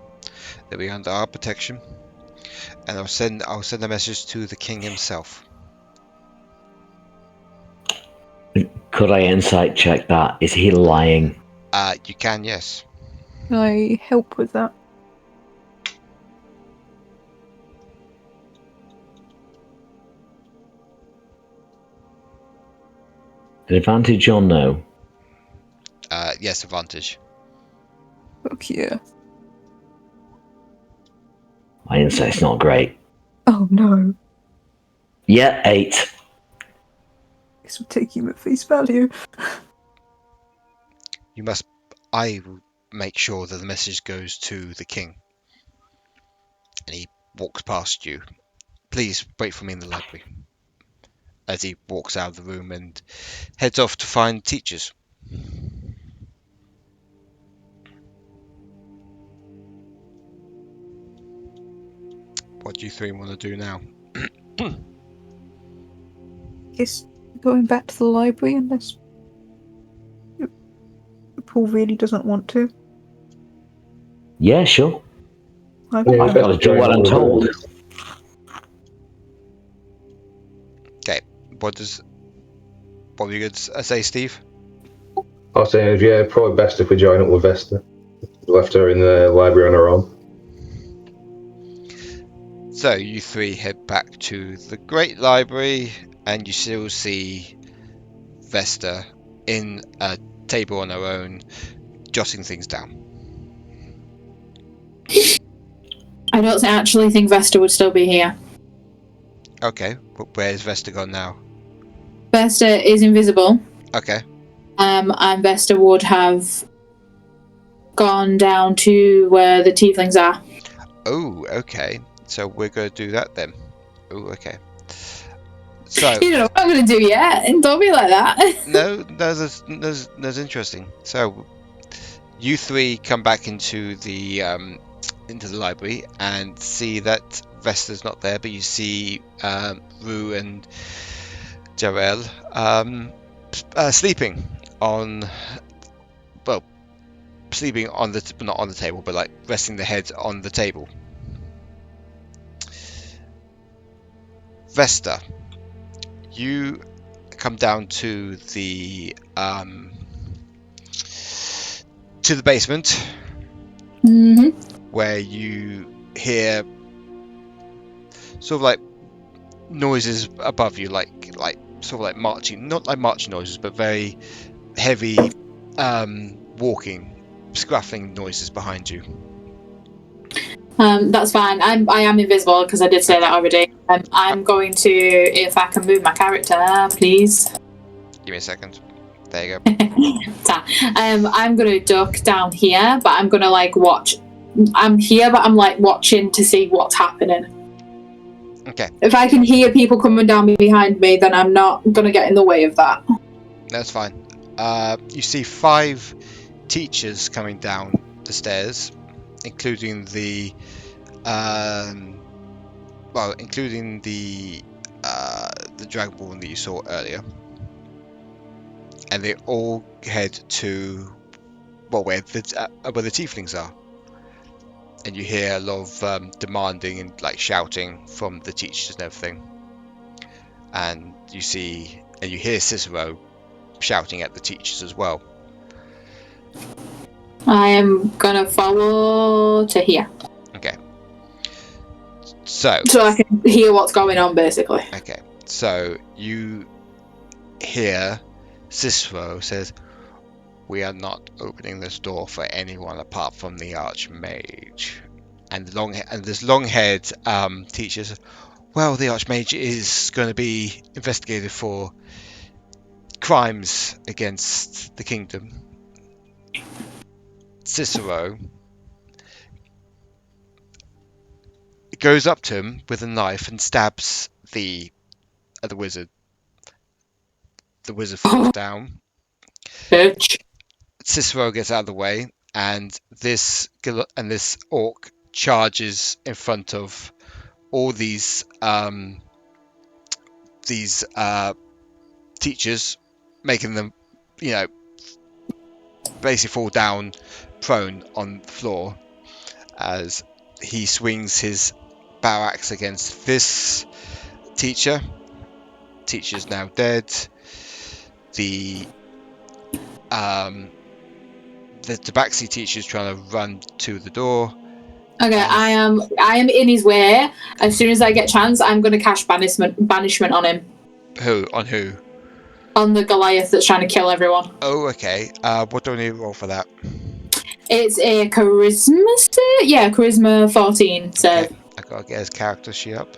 They'll be under our protection, and I'll send a message to the king himself. Could I insight check that? Is he lying? You can, yes. Can I help with that? An advantage or no? Yes, advantage. Fuck yeah. My insight's not great. Oh no. Yeah, 8. Guess we're taking him at face value. I will make sure that the message goes to the king. And he walks past you. Please wait for me in the library. As he walks out of the room and heads off to find teachers. What do you three want to do now? Guess going back to the library unless Paul really doesn't want to. Yeah, sure. I've Yeah, I've got to do what I'm told. Okay, what were you going to say, Steve? I was saying, yeah, probably best if we join up with Vesta. Left her in the library on her own. So you three head back to the Great Library, and you still see Vesta in a table on her own, jotting things down. I don't actually think Vesta would still be here. Okay, but where's Vesta gone now? Vesta is invisible. Okay. And Vesta would have gone down to where the tieflings are. Oh, okay. So we're going to do that then. Oh, okay. So You don't know what I'm going to do yet, and don't be like that. no, that's interesting. So you three come back into the library and see that Vesta's not there, but you see Rue and Jaril sleeping on not on the table, but like resting their heads on the table. Vesta, you come down to the basement, where you hear sort of like noises above you, like sort of like marching, not like marching noises, but very heavy walking, scruffling noises behind you. That's fine. I am invisible because I did say that already. I'm going to, if I can move my character, please. Give me a second. There you go. I'm going to duck down here, but I'm going to like watch. I'm here, but I'm like watching to see what's happening. Okay. If I can hear people coming down behind me, then I'm not going to get in the way of that. That's fine. You see 5 teachers coming down the stairs, including the Dragonborn that you saw earlier, and they all head to where the tieflings are, and you hear a lot of demanding and like shouting from the teachers and everything, and you hear Cicero shouting at the teachers as well. I am gonna follow to here. Okay. So I can hear what's going on, basically. Okay. So you hear Cicero says, We are not opening this door for anyone apart from the archmage. And this long-haired teacher says, well, the archmage is going to be investigated for crimes against the kingdom. Cicero goes up to him with a knife and stabs the wizard. The wizard falls down. Bitch. Cicero gets out of the way, and this orc charges in front of all these teachers, making them, basically fall down prone on the floor as he swings his Barakas against this teacher. Teacher's now dead. The tabaxi teacher is trying to run to the door. Okay, I am in his way. As soon as I get a chance, I'm going to cast banishment on him. Who? On who? On the Goliath that's trying to kill everyone. Oh, okay. What do I need to roll for that? It's a charisma save? Yeah, charisma 14 save. Okay. I gotta get his character sheet up.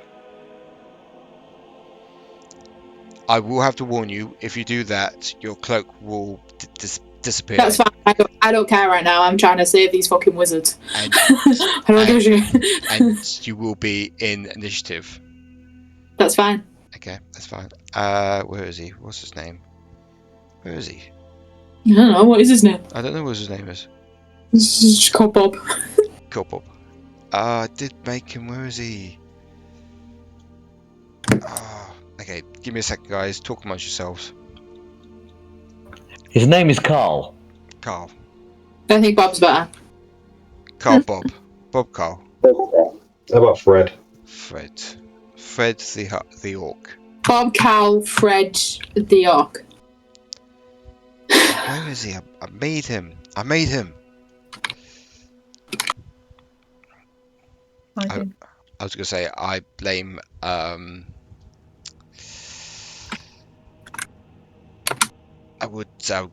I will have to warn you, if you do that, your cloak will disappear. That's fine. I don't care right now. I'm trying to save these fucking wizards. And, I don't give a shit. And you will be in initiative. That's fine. Okay, that's fine. Where is he? What's his name? Where is he? I don't know. What is his name? I don't know what his name is. It's just called Bob. Cool, Bob. I did make him. Where is he? Okay, give me a second, guys. Talk amongst yourselves. His name is Carl. Carl. I think Bob's better. Carl, Bob. Bob, Carl. How about Fred? Fred. Fred the orc. Bob, Cal, Fred, the orc. Where is he? I made him. I was going to say, I blame... I would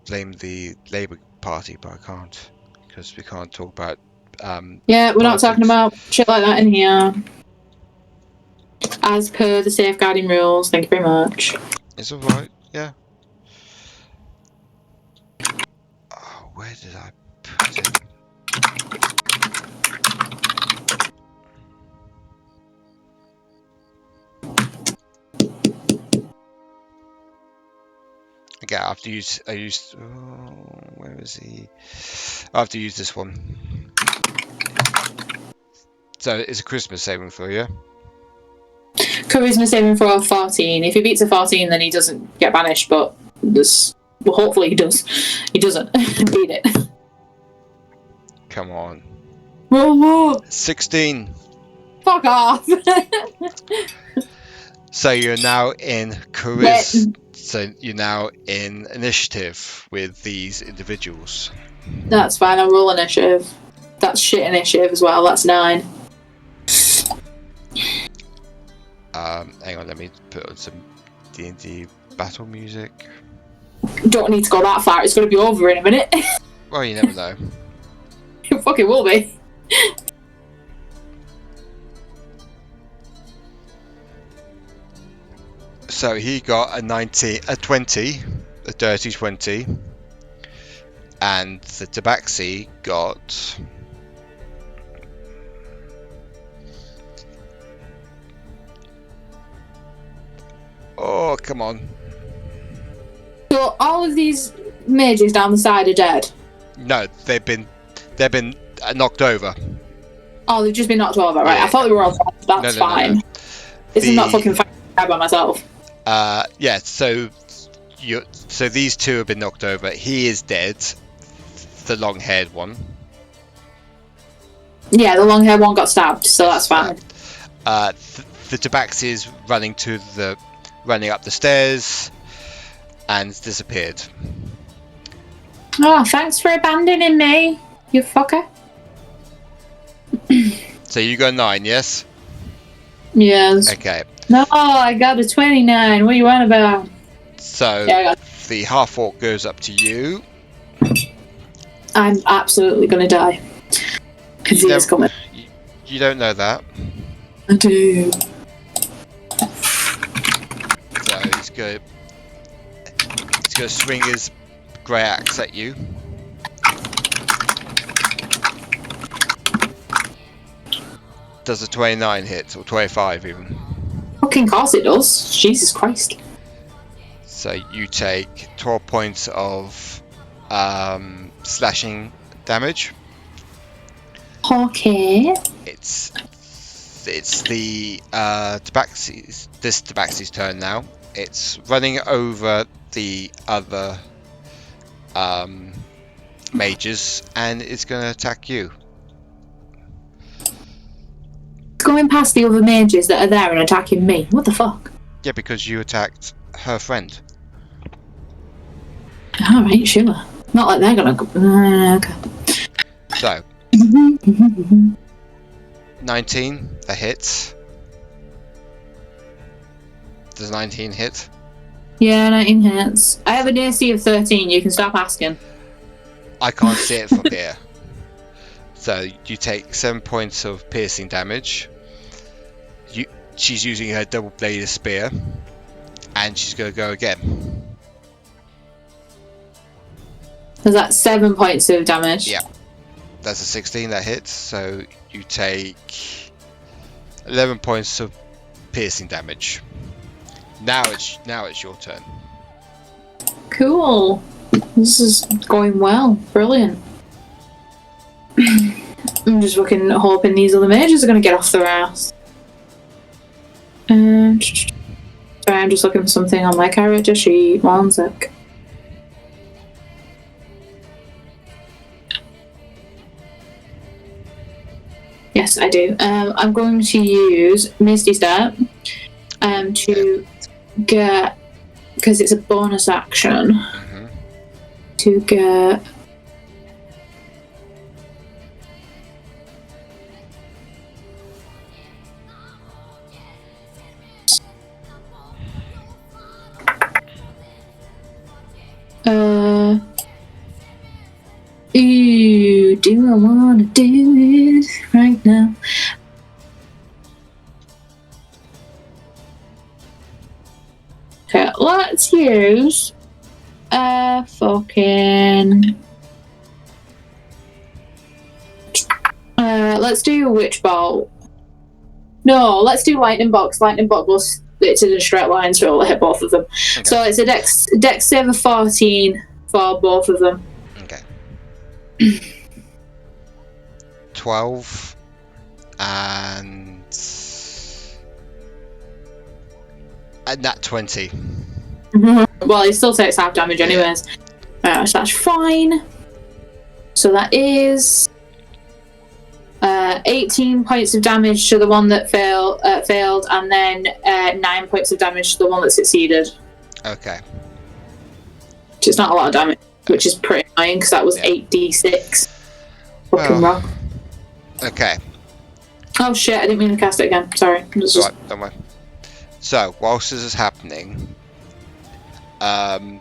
blame the Labour Party, but I can't. Because we can't talk about... Yeah, we're not politics. talking about shit like that in here. As per the safeguarding rules, thank you very much. It's alright, yeah. Oh, where did I put it? Okay, I have to use... where is he? I have to use this one. So it's a Christmas saving throw, yeah? Charisma saving throw of 14. If he beats a 14, then he doesn't get banished, but hopefully he does. He doesn't. Beat it. Come on. Whoa. 16. Fuck off. So you're now in charisma. So you're now in initiative with these individuals. That's fine, I'll roll initiative. That's shit initiative as well, that's 9. Hang on, let me put on some D&D battle music. Don't need to go that far, it's going to be over in a minute. Well, you never know. It fucking will be. So he got a 20, a dirty 20, and the tabaxi got... Oh, come on. So all of these mages down the side are dead? No, they've been knocked over. Oh, they've just been knocked over, right? Yeah. I thought they were all dead. That's fine. This is not fucking fighting by myself. Yeah, so these two have been knocked over. He is dead. The long-haired one. Yeah, the long-haired one got stabbed, so that's fine. The tabaxi is running up the stairs and disappeared. Oh, thanks for abandoning me, you fucker. So you got 9, yes? Yes. Okay. No, I got a 29. What are you on about? So Yeah, the half-orc goes up to you. I'm absolutely gonna die. Because he is coming. You don't know that. I do. So he's going to swing his grey axe at you. Does a 29 hit, or 25 even? Fucking course it does. Jesus Christ. So you take 12 points of slashing damage. Okay. It's the Tabaxi's turn now. It's running over the other mages and it's going to attack you. Going past the other mages that are there and attacking me. What the fuck? Yeah, because you attacked her friend. Alright, sure. Not like they're gonna go. Okay. So 19, that hits. Does 19 hit? Yeah, 19 hits. I have an AC of 13. You can stop asking. I can't see it from here. So you take 7 points of piercing damage. She's using her double-bladed spear, and she's going to go again. Is that 7 points of damage? Yeah, that's a 16 that hits. So you take 11 points of piercing damage. Now it's your turn. Cool. This is going well. Brilliant. I'm just hoping these other mages are going to get off their ass. Sorry, I'm just looking for something on my character sheet. One sec. Yes, I do. I'm going to use Misty Step to get, because it's a bonus action, to get ooh, do I wanna do it right now? Okay, let's use let's do Witch Bolt. No, let's do Lightning Box. Lightning Bolt will split it in a straight line, so it'll hit both of them. Okay. So it's a dex save of 14 for both of them. Okay. 12 and that 20. Well, he still takes half damage anyways. So that's fine. So that is 18 points of damage to the one that failed, and then 9 points of damage to the one that succeeded. Okay. Which is not a lot of damage, which is pretty annoying because that was 8d6. Fucking rock. Okay. Oh shit, I didn't mean to cast it again. Sorry. Right, don't worry. So, whilst this is happening, I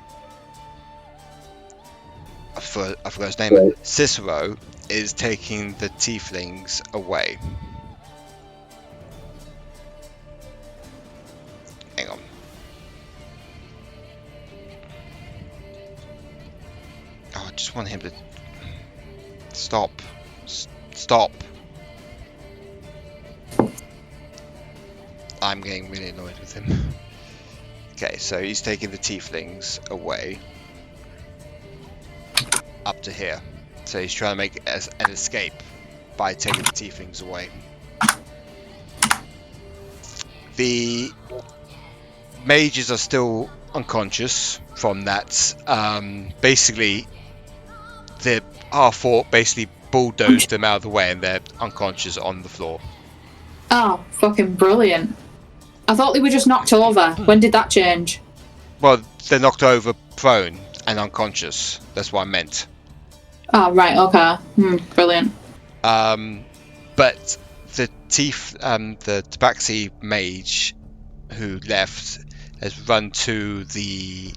forgot his name. Right. Cicero is taking the tieflings away. Hang on. Oh, I just want him to stop. Stop. I'm getting really annoyed with him. Okay, so he's taking the tieflings away up to here. So he's trying to make an escape by taking the tieflings away. The mages are still unconscious from that. Basically, the R4 basically bulldozed them out of the way and they're unconscious on the floor. Oh, fucking brilliant. I thought they were just knocked over. When did that change? Well, they're knocked over prone and unconscious. That's what I meant. Oh, right, okay. Brilliant. But the Tabaxi mage who left has run to the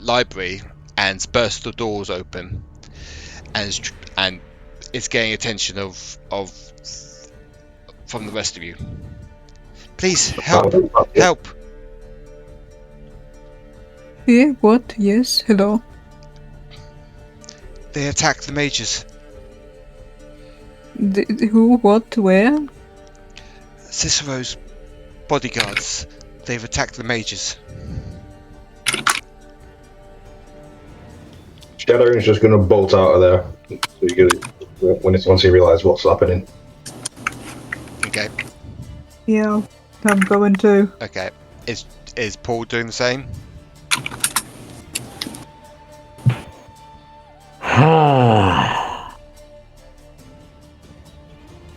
library and burst the doors open. and it's getting attention of from the rest of you. Please help! Help! Yeah, what? Yes, hello. They attacked the mages. Who, what, where? Cicero's bodyguards. They've attacked the mages. Shadorim's just going to bolt out of there once he realises what's happening. Okay. Yeah, I'm going to. Okay. Is Paul doing the same?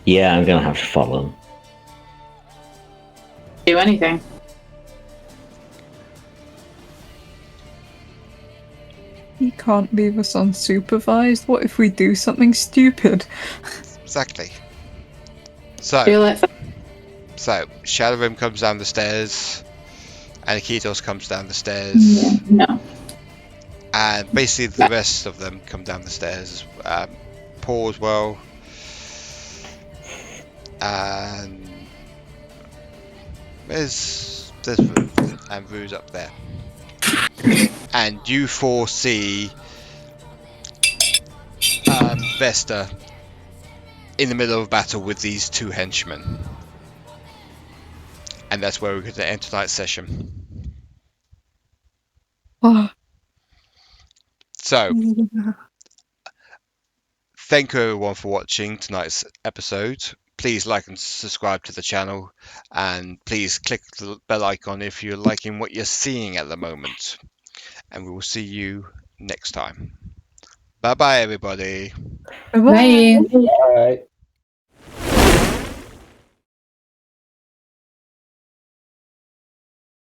Yeah, I'm gonna have to follow him. Do anything. You can't leave us unsupervised. What if we do something stupid? Exactly. Feel it. So Shadorim comes down the stairs, Aniketos comes down the stairs, Yeah, no. and basically the rest of them come down the stairs. Paul as well, and there's Rue, and Rue's up there, and you foresee Vesta in the middle of a battle with these two henchmen. And that's where we're going to end tonight's session. Oh, So, yeah. thank you everyone for watching tonight's episode. Please like and subscribe to the channel, and please click the bell icon if you're liking what you're seeing at the moment. And we will see you next time. Bye bye, everybody. Bye-bye. Bye. Alright.